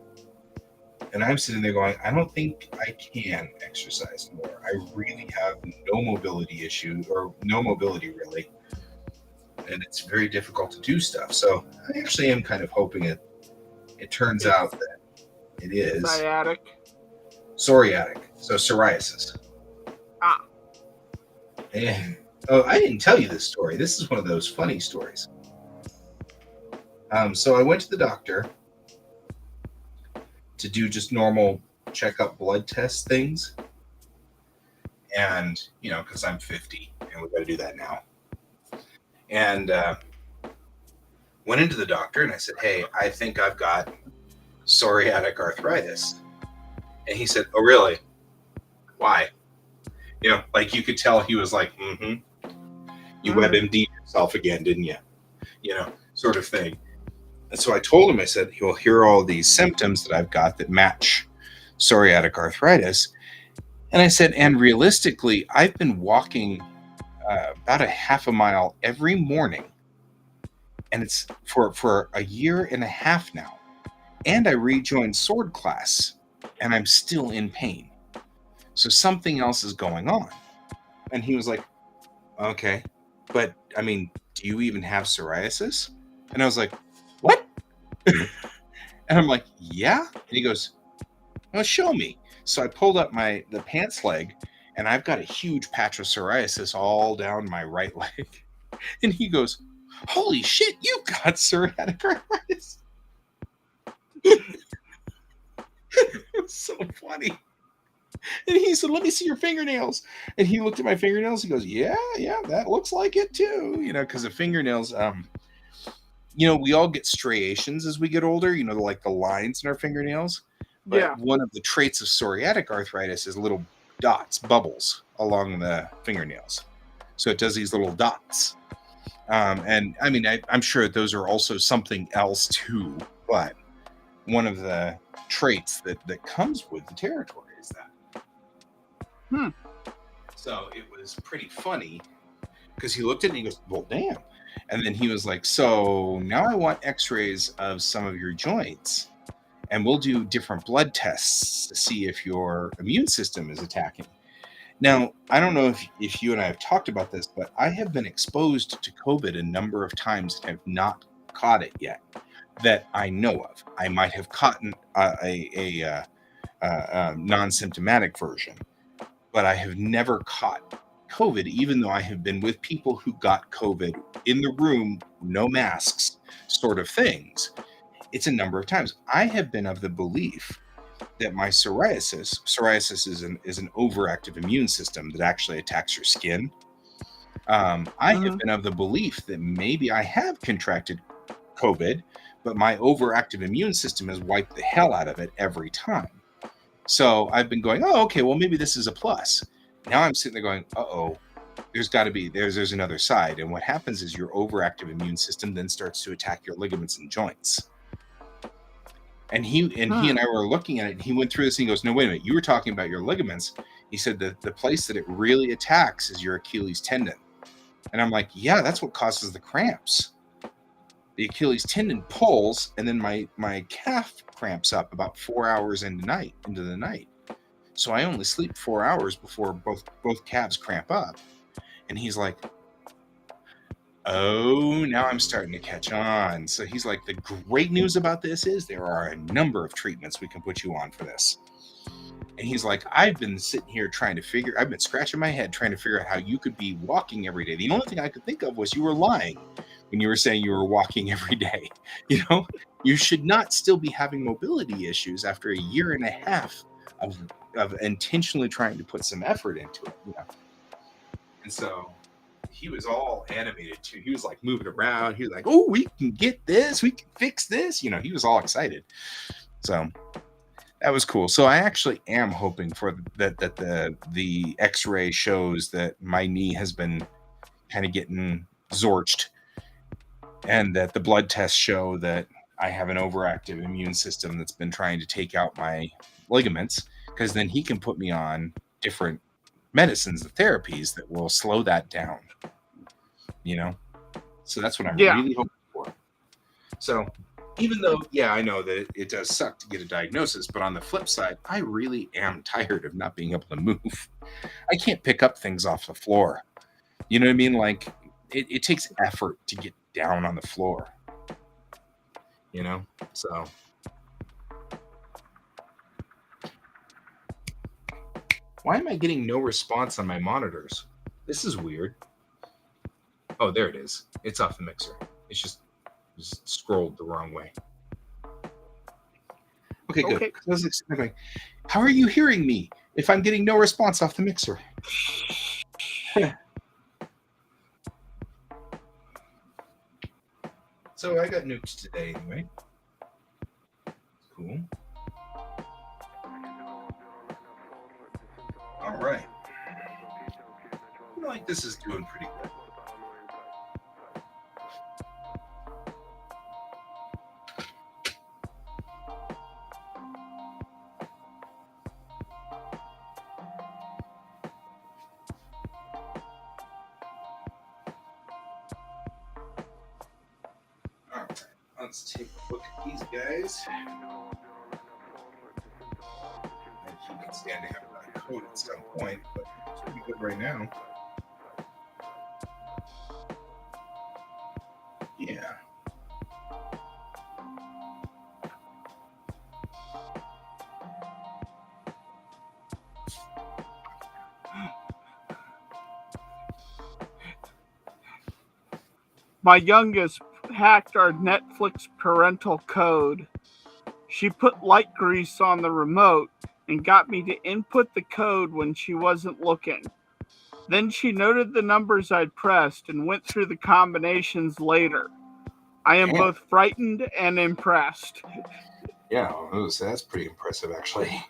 And I'm sitting there going, I don't think I can exercise more. I really have no mobility issue, or no mobility really. And it's very difficult to do stuff. So I actually am kind of hoping it turns out that it is Sciatic. psoriatic. So psoriasis. Ah. And I didn't tell you this story. This is one of those funny stories. So I went to the doctor to do just normal checkup blood test things. And, because I'm 50 and we've got to do that now. And went into the doctor and I said, hey, I think I've got psoriatic arthritis. And he said, oh, really? Why? Like you could tell he was like, you WebMD'd yourself again, didn't you? Sort of thing. And so I told him, I said, well, here are all these symptoms that I've got that match psoriatic arthritis. And I said, and realistically, I've been walking about a half a mile every morning. And it's for a year and a half now. And I rejoined sword class and I'm still in pain. So something else is going on. And he was like, okay, but I mean, do you even have psoriasis? And I was like, what? And I'm like, yeah. And he goes, well, show me. So I pulled up the pants leg and I've got a huge patch of psoriasis all down my right leg. And he goes, holy shit, you got psoriatic arthritis. It was so funny. And he said, let me see your fingernails. And he looked at my fingernails. He goes, yeah, that looks like it too. Because the fingernails, we all get striations as we get older, like the lines in our fingernails. But one of the traits of psoriatic arthritis is little dots, bubbles along the fingernails. So it does these little dots. And I mean, I'm sure those are also something else too. But one of the traits that comes with the territory is that. So it was pretty funny because he looked at it and he goes, well, damn. And then he was like, so now I want x-rays of some of your joints and we'll do different blood tests to see if your immune system is attacking. Now, I don't know if you and I have talked about this, but I have been exposed to COVID a number of times and have not caught it yet that I know of. I might have caught a non-symptomatic version, but I have never caught COVID, even though I have been with people who got COVID in the room, no masks, sort of things. It's a number of times. I have been of the belief that my psoriasis is an overactive immune system that actually attacks your skin. I have been of the belief that maybe I have contracted COVID, but my overactive immune system has wiped the hell out of it every time. So I've been going, oh, okay, well, maybe this is a plus. Now I'm sitting there going, uh-oh, there's another side. And what happens is your overactive immune system then starts to attack your ligaments and joints. And he and I were looking at it, and he went through this and he goes, no, wait a minute, you were talking about your ligaments. He said that the place that it really attacks is your Achilles tendon. And I'm like, yeah, that's what causes the cramps. The Achilles tendon pulls, and then my calf cramps up about 4 hours into the night. So I only sleep 4 hours before both calves cramp up. And he's like, oh, now I'm starting to catch on. So he's like, the great news about this is there are a number of treatments we can put you on for this. And he's like, I've been sitting here I've been scratching my head trying to figure out how you could be walking every day. The only thing I could think of was you were lying when you were saying you were walking every day. You should not still be having mobility issues after a year and a half of intentionally trying to put some effort into it. And so he was all animated too. He was like moving around. He was like, oh, we can get this. We can fix this. He was all excited. So that was cool. So I actually am hoping for that the x-ray shows that my knee has been kind of getting zorched, and that the blood tests show that I have an overactive immune system that's been trying to take out my ligaments, because then he can put me on different medicines and therapies that will slow that down. So that's what I'm really hoping for. So even though, I know that it does suck to get a diagnosis, but on the flip side, I really am tired of not being able to move. I can't pick up things off the floor. You know what I mean? Like, it takes effort to get down on the floor. So. Why am I getting no response on my monitors? This is weird. Oh, there it is. It's off the mixer. It's just scrolled the wrong way. Okay, good. Okay. I was like, how are you hearing me if I'm getting no response off the mixer? So I got nuked today anyway. Cool. All right. I feel like this is doing pretty good. All right. Let's take a look at these guys. You can stand to have a code at some point, but it's pretty good right now. Yeah. My youngest hacked our Netflix parental code. She put light grease on the remote and got me to input the code when she wasn't looking. Then she noted the numbers I'd pressed and went through the combinations later. I am both frightened and impressed. Yeah, that's pretty impressive, actually.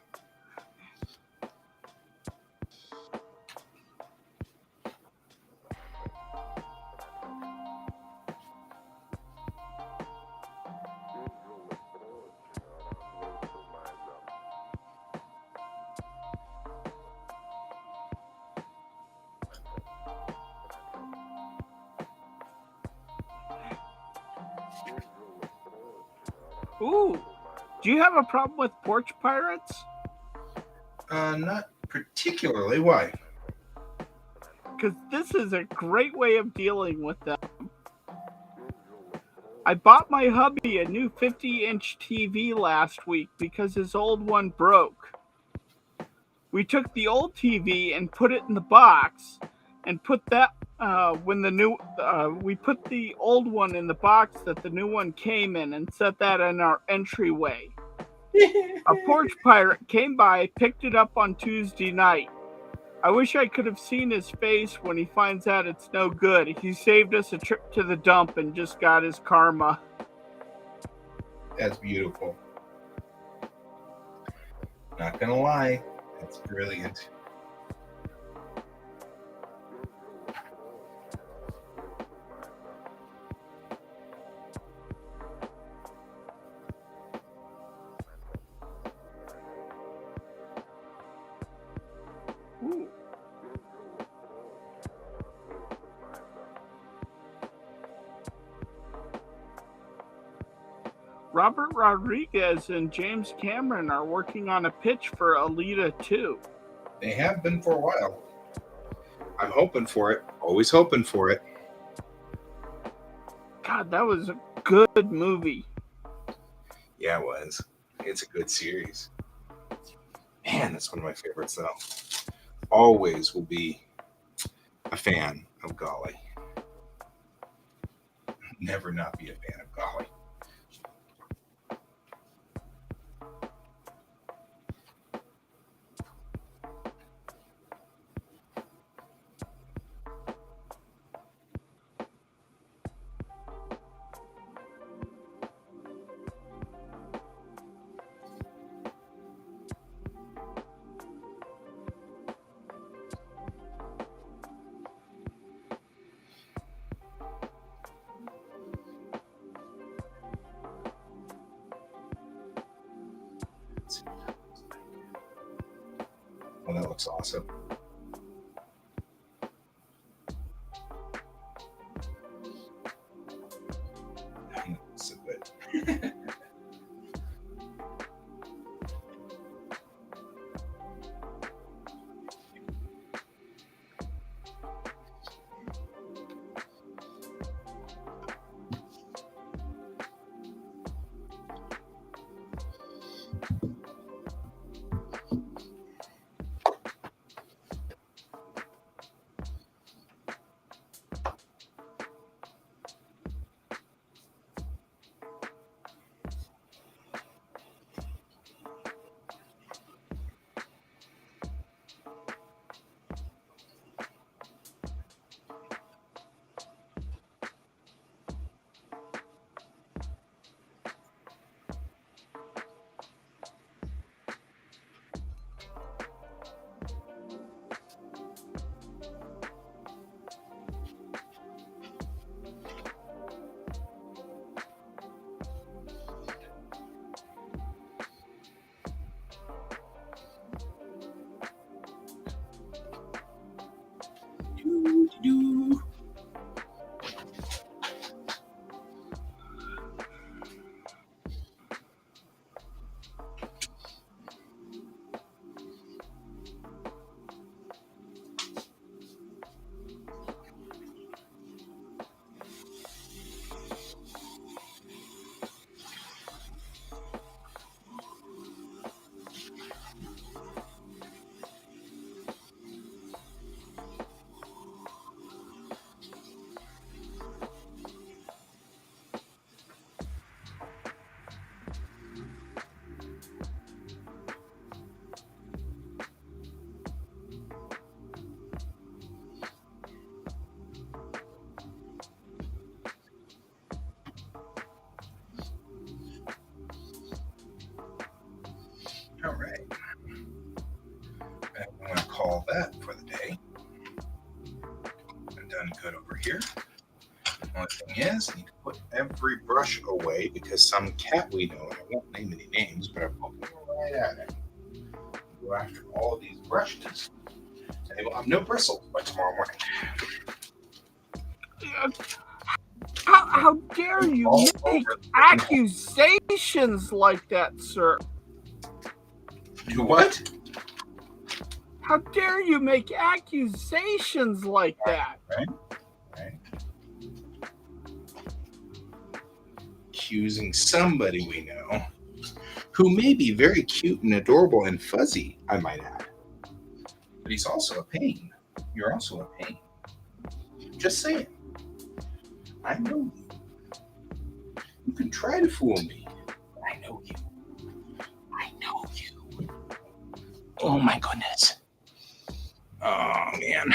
Ooh, do you have a problem with porch pirates? Not particularly. Why? Because this is a great way of dealing with them. I bought my hubby a new 50-inch TV last week because his old one broke. We took the old TV and put it in the box, and put that we put the old one in the box that the new one came in, and set that in our entryway. A porch pirate came by, picked it up on Tuesday night. I wish I could have seen his face when he finds out it's no good. He saved us a trip to the dump and just got his karma. That's beautiful. Not gonna lie, that's brilliant. Ooh. Robert Rodriguez and James Cameron are working on a pitch for Alita 2. They have been for a while. I'm hoping for it. Always hoping for it. God, that was a good movie. Yeah, it was. It's a good series. Man, that's one of my favorites, though. Always will be a fan of Golly. Never not be a fan of Golly. Oh, that looks awesome. So good. only thing is, I need to put every brush away because some cat we know, and I won't name any names, but I'm poking right at it. Go after all of these brushes, and they will have no bristles by tomorrow morning. How dare you All make over the accusations like that, sir? Do what? How dare you make accusations like that? Right. Accusing somebody we know, who may be very cute and adorable and fuzzy, I might add. But he's also a pain. You're also a pain. Just saying. I know you. You can try to fool me. I know you. I know you. Oh my goodness. Oh man.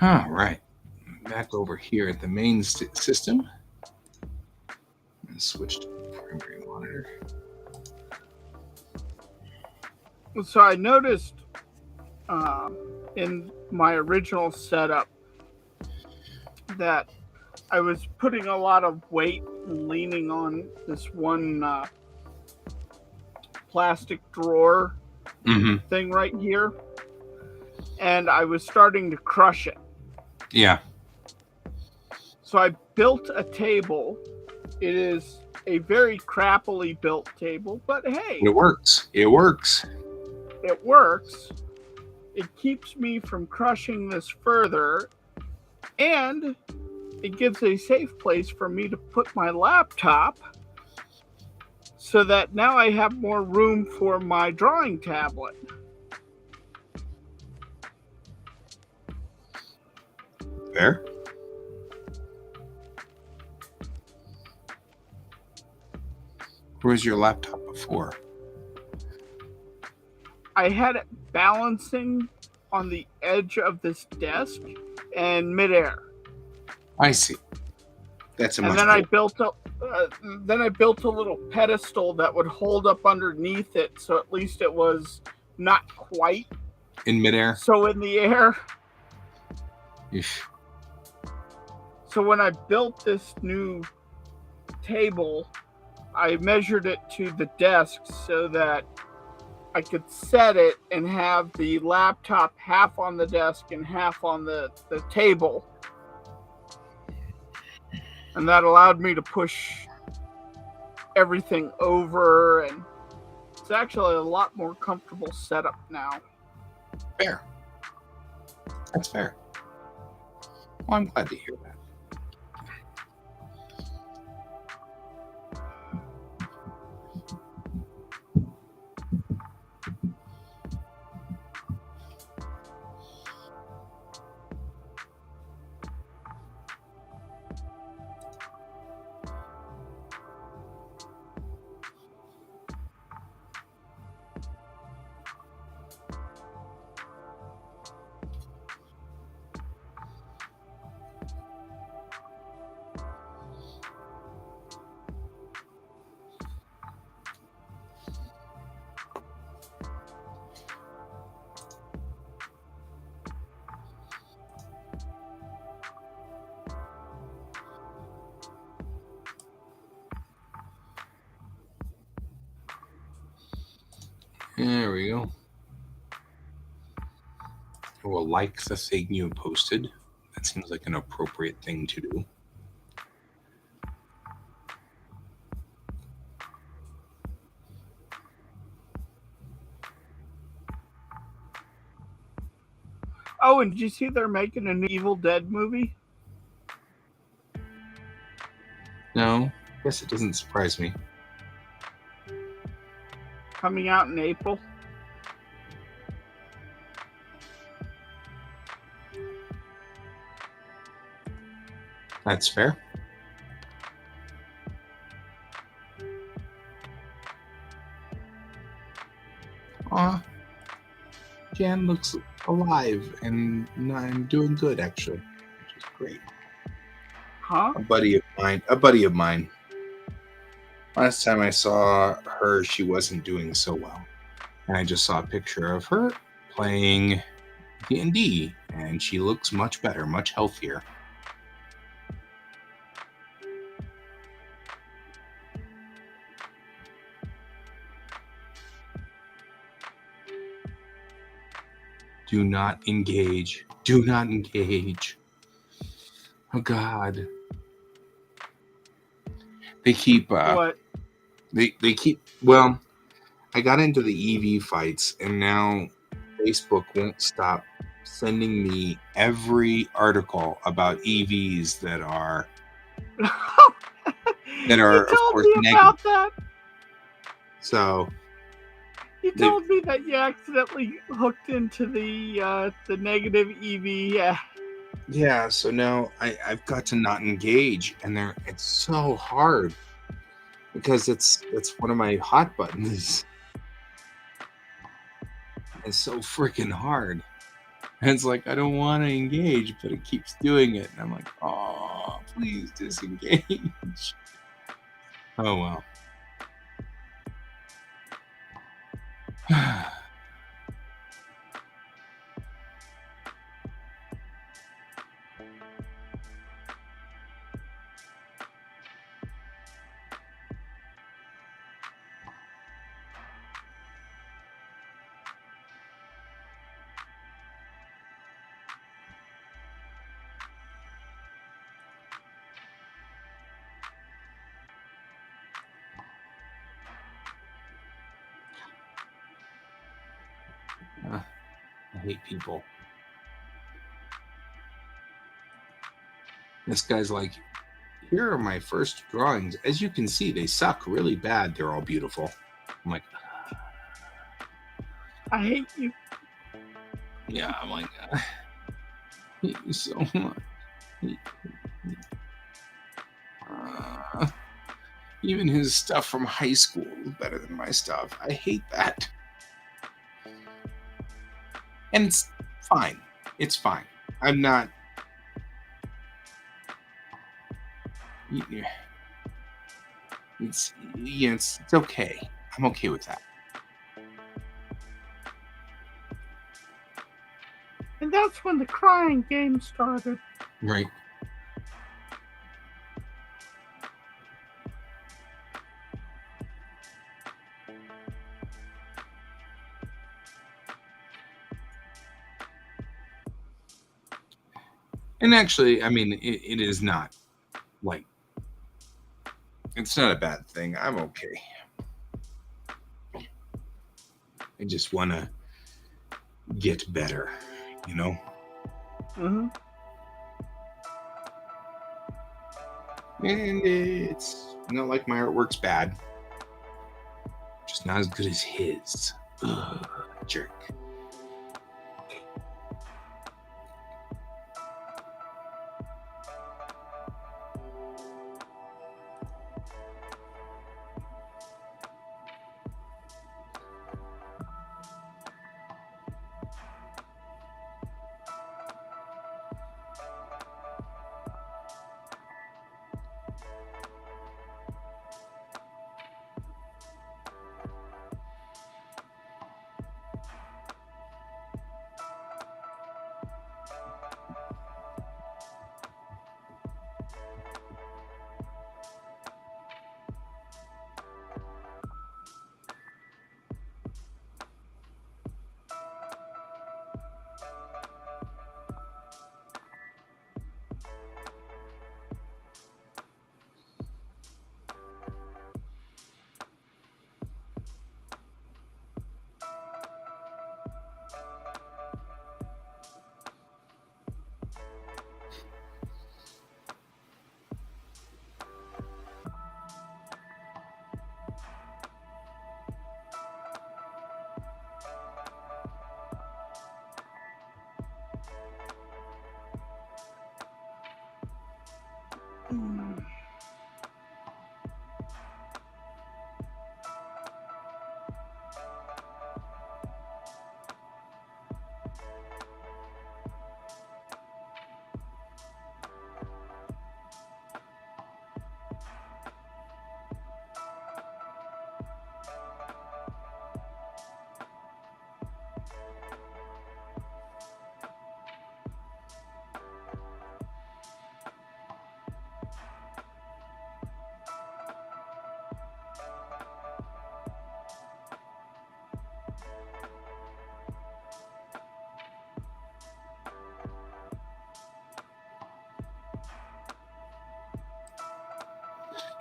All right. Back over here at the main system. And switch to primary monitor. So I noticed in my original setup that I was putting a lot of weight and leaning on this one plastic drawer thing right here, and I was starting to crush it. Yeah. So I built a table. It is a very crappily built table, but hey, It works. It works. it works. It keeps me from crushing this further, and it gives a safe place for me to put my laptop so that now I have more room for my drawing tablet. Fair. Where was your laptop before? I had it balancing on the edge of this desk and midair. I see. That's a And much then better. I built a little pedestal that would hold up underneath it, so at least it was not quite In midair. so in the air. Eesh. So when I built this new table, I measured it to the desk so that I could set it and have the laptop half on the desk and half on the table. And that allowed me to push everything over, and it's actually a lot more comfortable setup now. Fair. That's fair. Well, I'm glad to hear that. There we go. I will like the thing you posted. That seems like an appropriate thing to do. Oh, and did you see they're making a new Evil Dead movie? No, I guess it doesn't surprise me. Coming out in April. That's fair. Jan looks alive and I'm doing good actually, which is great. Huh? A buddy of mine. Last time I saw her, she wasn't doing so well, and I just saw a picture of her playing D&D, and she looks much better, much healthier. Do not engage. Do not engage. Oh God. They keep What? they keep well, I got into the EV fights and now Facebook won't stop sending me every article about EVs that are You of told course me negative. about that. So You told me that you accidentally hooked into the negative EV. yeah, so now I've got to not engage, and it's so hard because it's one of my hot buttons. It's so freaking hard. And it's like I don't want to engage, but it keeps doing it, and I'm like, oh, please disengage. Oh well. I hate people. This guy's like, here are my first drawings. As you can see, they suck really bad. They're all beautiful. I'm like, I hate you. yeah, I'm like, I hate you so much. Even his stuff from high school is better than my stuff. I hate that. And it's fine. It's fine. I'm not. It's okay. I'm okay with that. And that's when the crying game started. Right. And actually, I mean, it is not like, it's not a bad thing. I'm okay. I just want to get better, you know? Mm-hmm. And it's not like my artwork's bad. Just not as good as his. Ugh, jerk.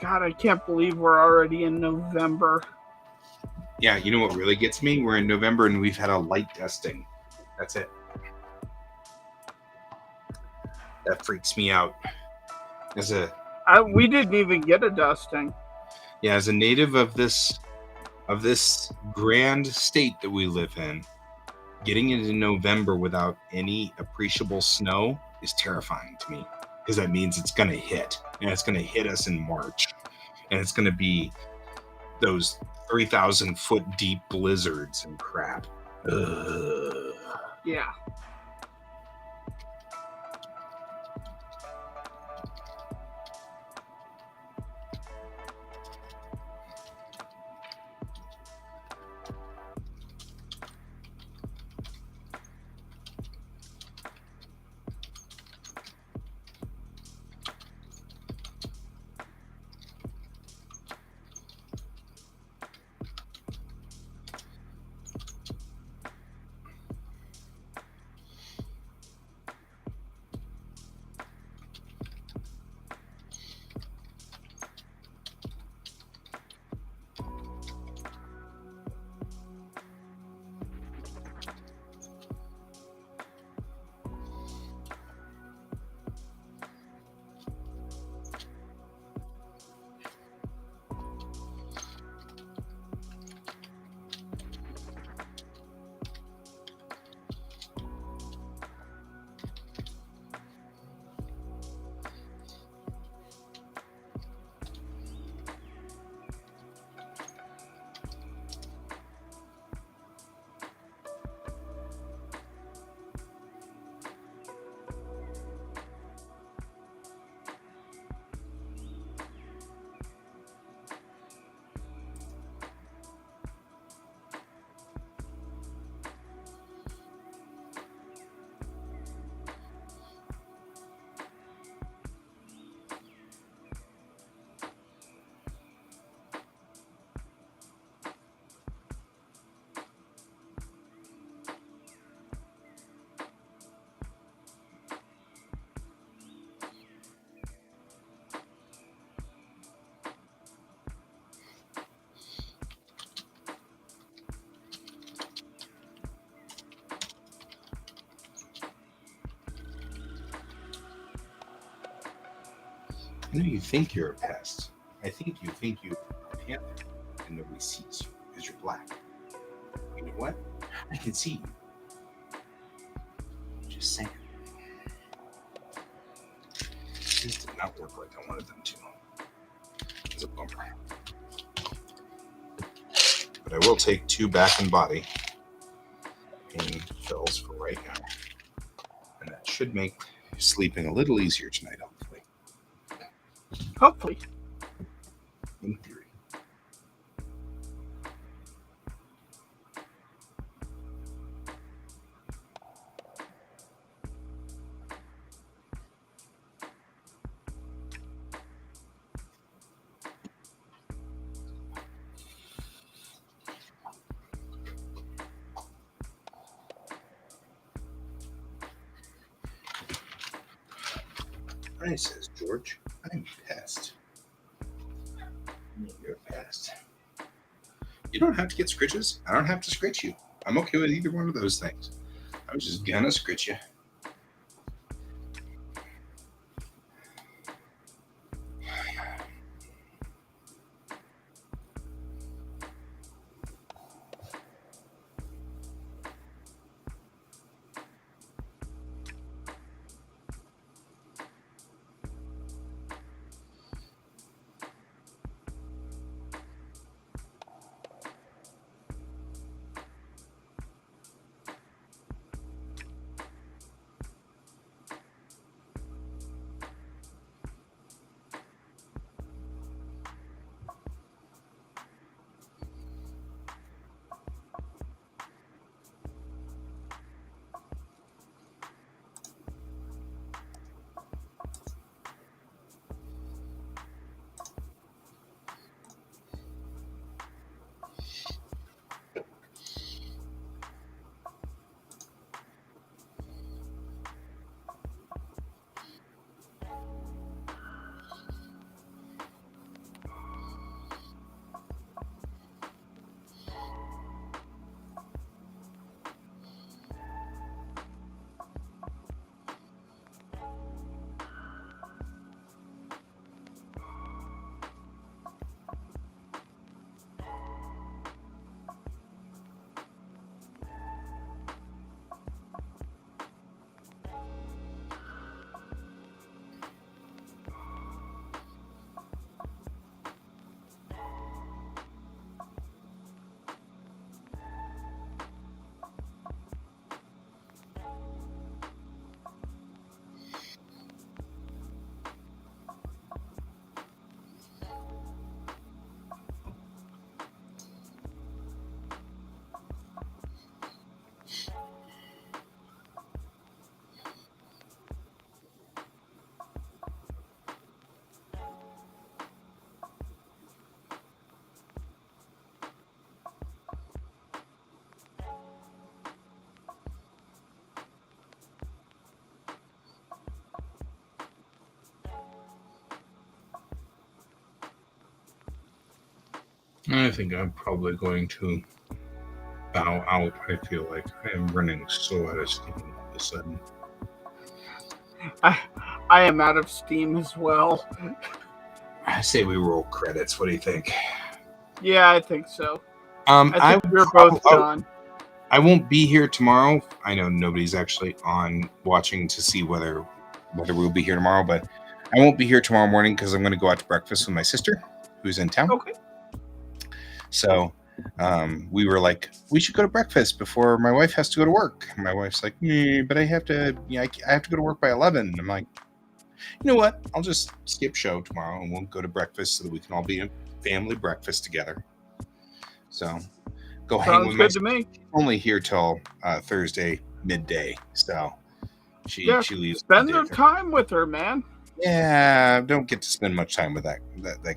God, I can't believe we're already in November. Yeah, you know what really gets me? We're in November and we've had a light dusting. That's it. That freaks me out. We didn't even get a dusting. Yeah, as a native of this grand state that we live in, getting into November without any appreciable snow is terrifying to me, because that means it's going to hit, and it's going to hit us in March, and it's going to be those 3,000 foot deep blizzards and crap. Ugh. Yeah. I know you think you're a pest. I think you think you're a panther, and nobody sees you because you're black. You know what? I can see you. Just saying. This did not work like I wanted them to. It's a bummer. But I will take 2 back and body pain pills for right now. And that should make sleeping a little easier tonight, hopefully. Hopefully. In theory. Right, says George. I'm a pest. You're a pest. You don't have to get scritches. I don't have to scritch you. I'm okay with either one of those things. I'm just gonna scritch you. I think I'm probably going to bow out. I feel like I am running so out of steam all of a sudden. I am out of steam as well. I say we roll credits. What do you think? Yeah, I think so. I think we're both done. I won't be here tomorrow. I know nobody's actually on watching to see whether we'll be here tomorrow, but I won't be here tomorrow morning because I'm going to go out to breakfast with my sister, who's in town. Okay. So we were like, we should go to breakfast before my wife has to go to work. And my wife's like, but I have to, I have to go to work by 11. And I'm like, you know what? I'll just skip show tomorrow and we'll go to breakfast so that we can all be a family breakfast together. So go hang with Sounds good to me. She's only here till Thursday midday. So she leaves. Spend their time with her, man. Yeah, don't get to spend much time with that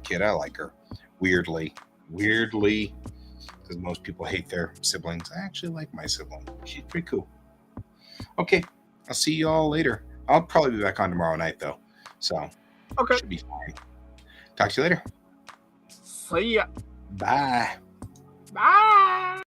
kid. I like her. Weirdly, because most people hate their siblings. I actually like my sibling. She's pretty cool. Okay, I'll see you all later. I'll probably be back on tomorrow night though, so Okay. should be fine. Talk to you later. See ya. Bye. Bye.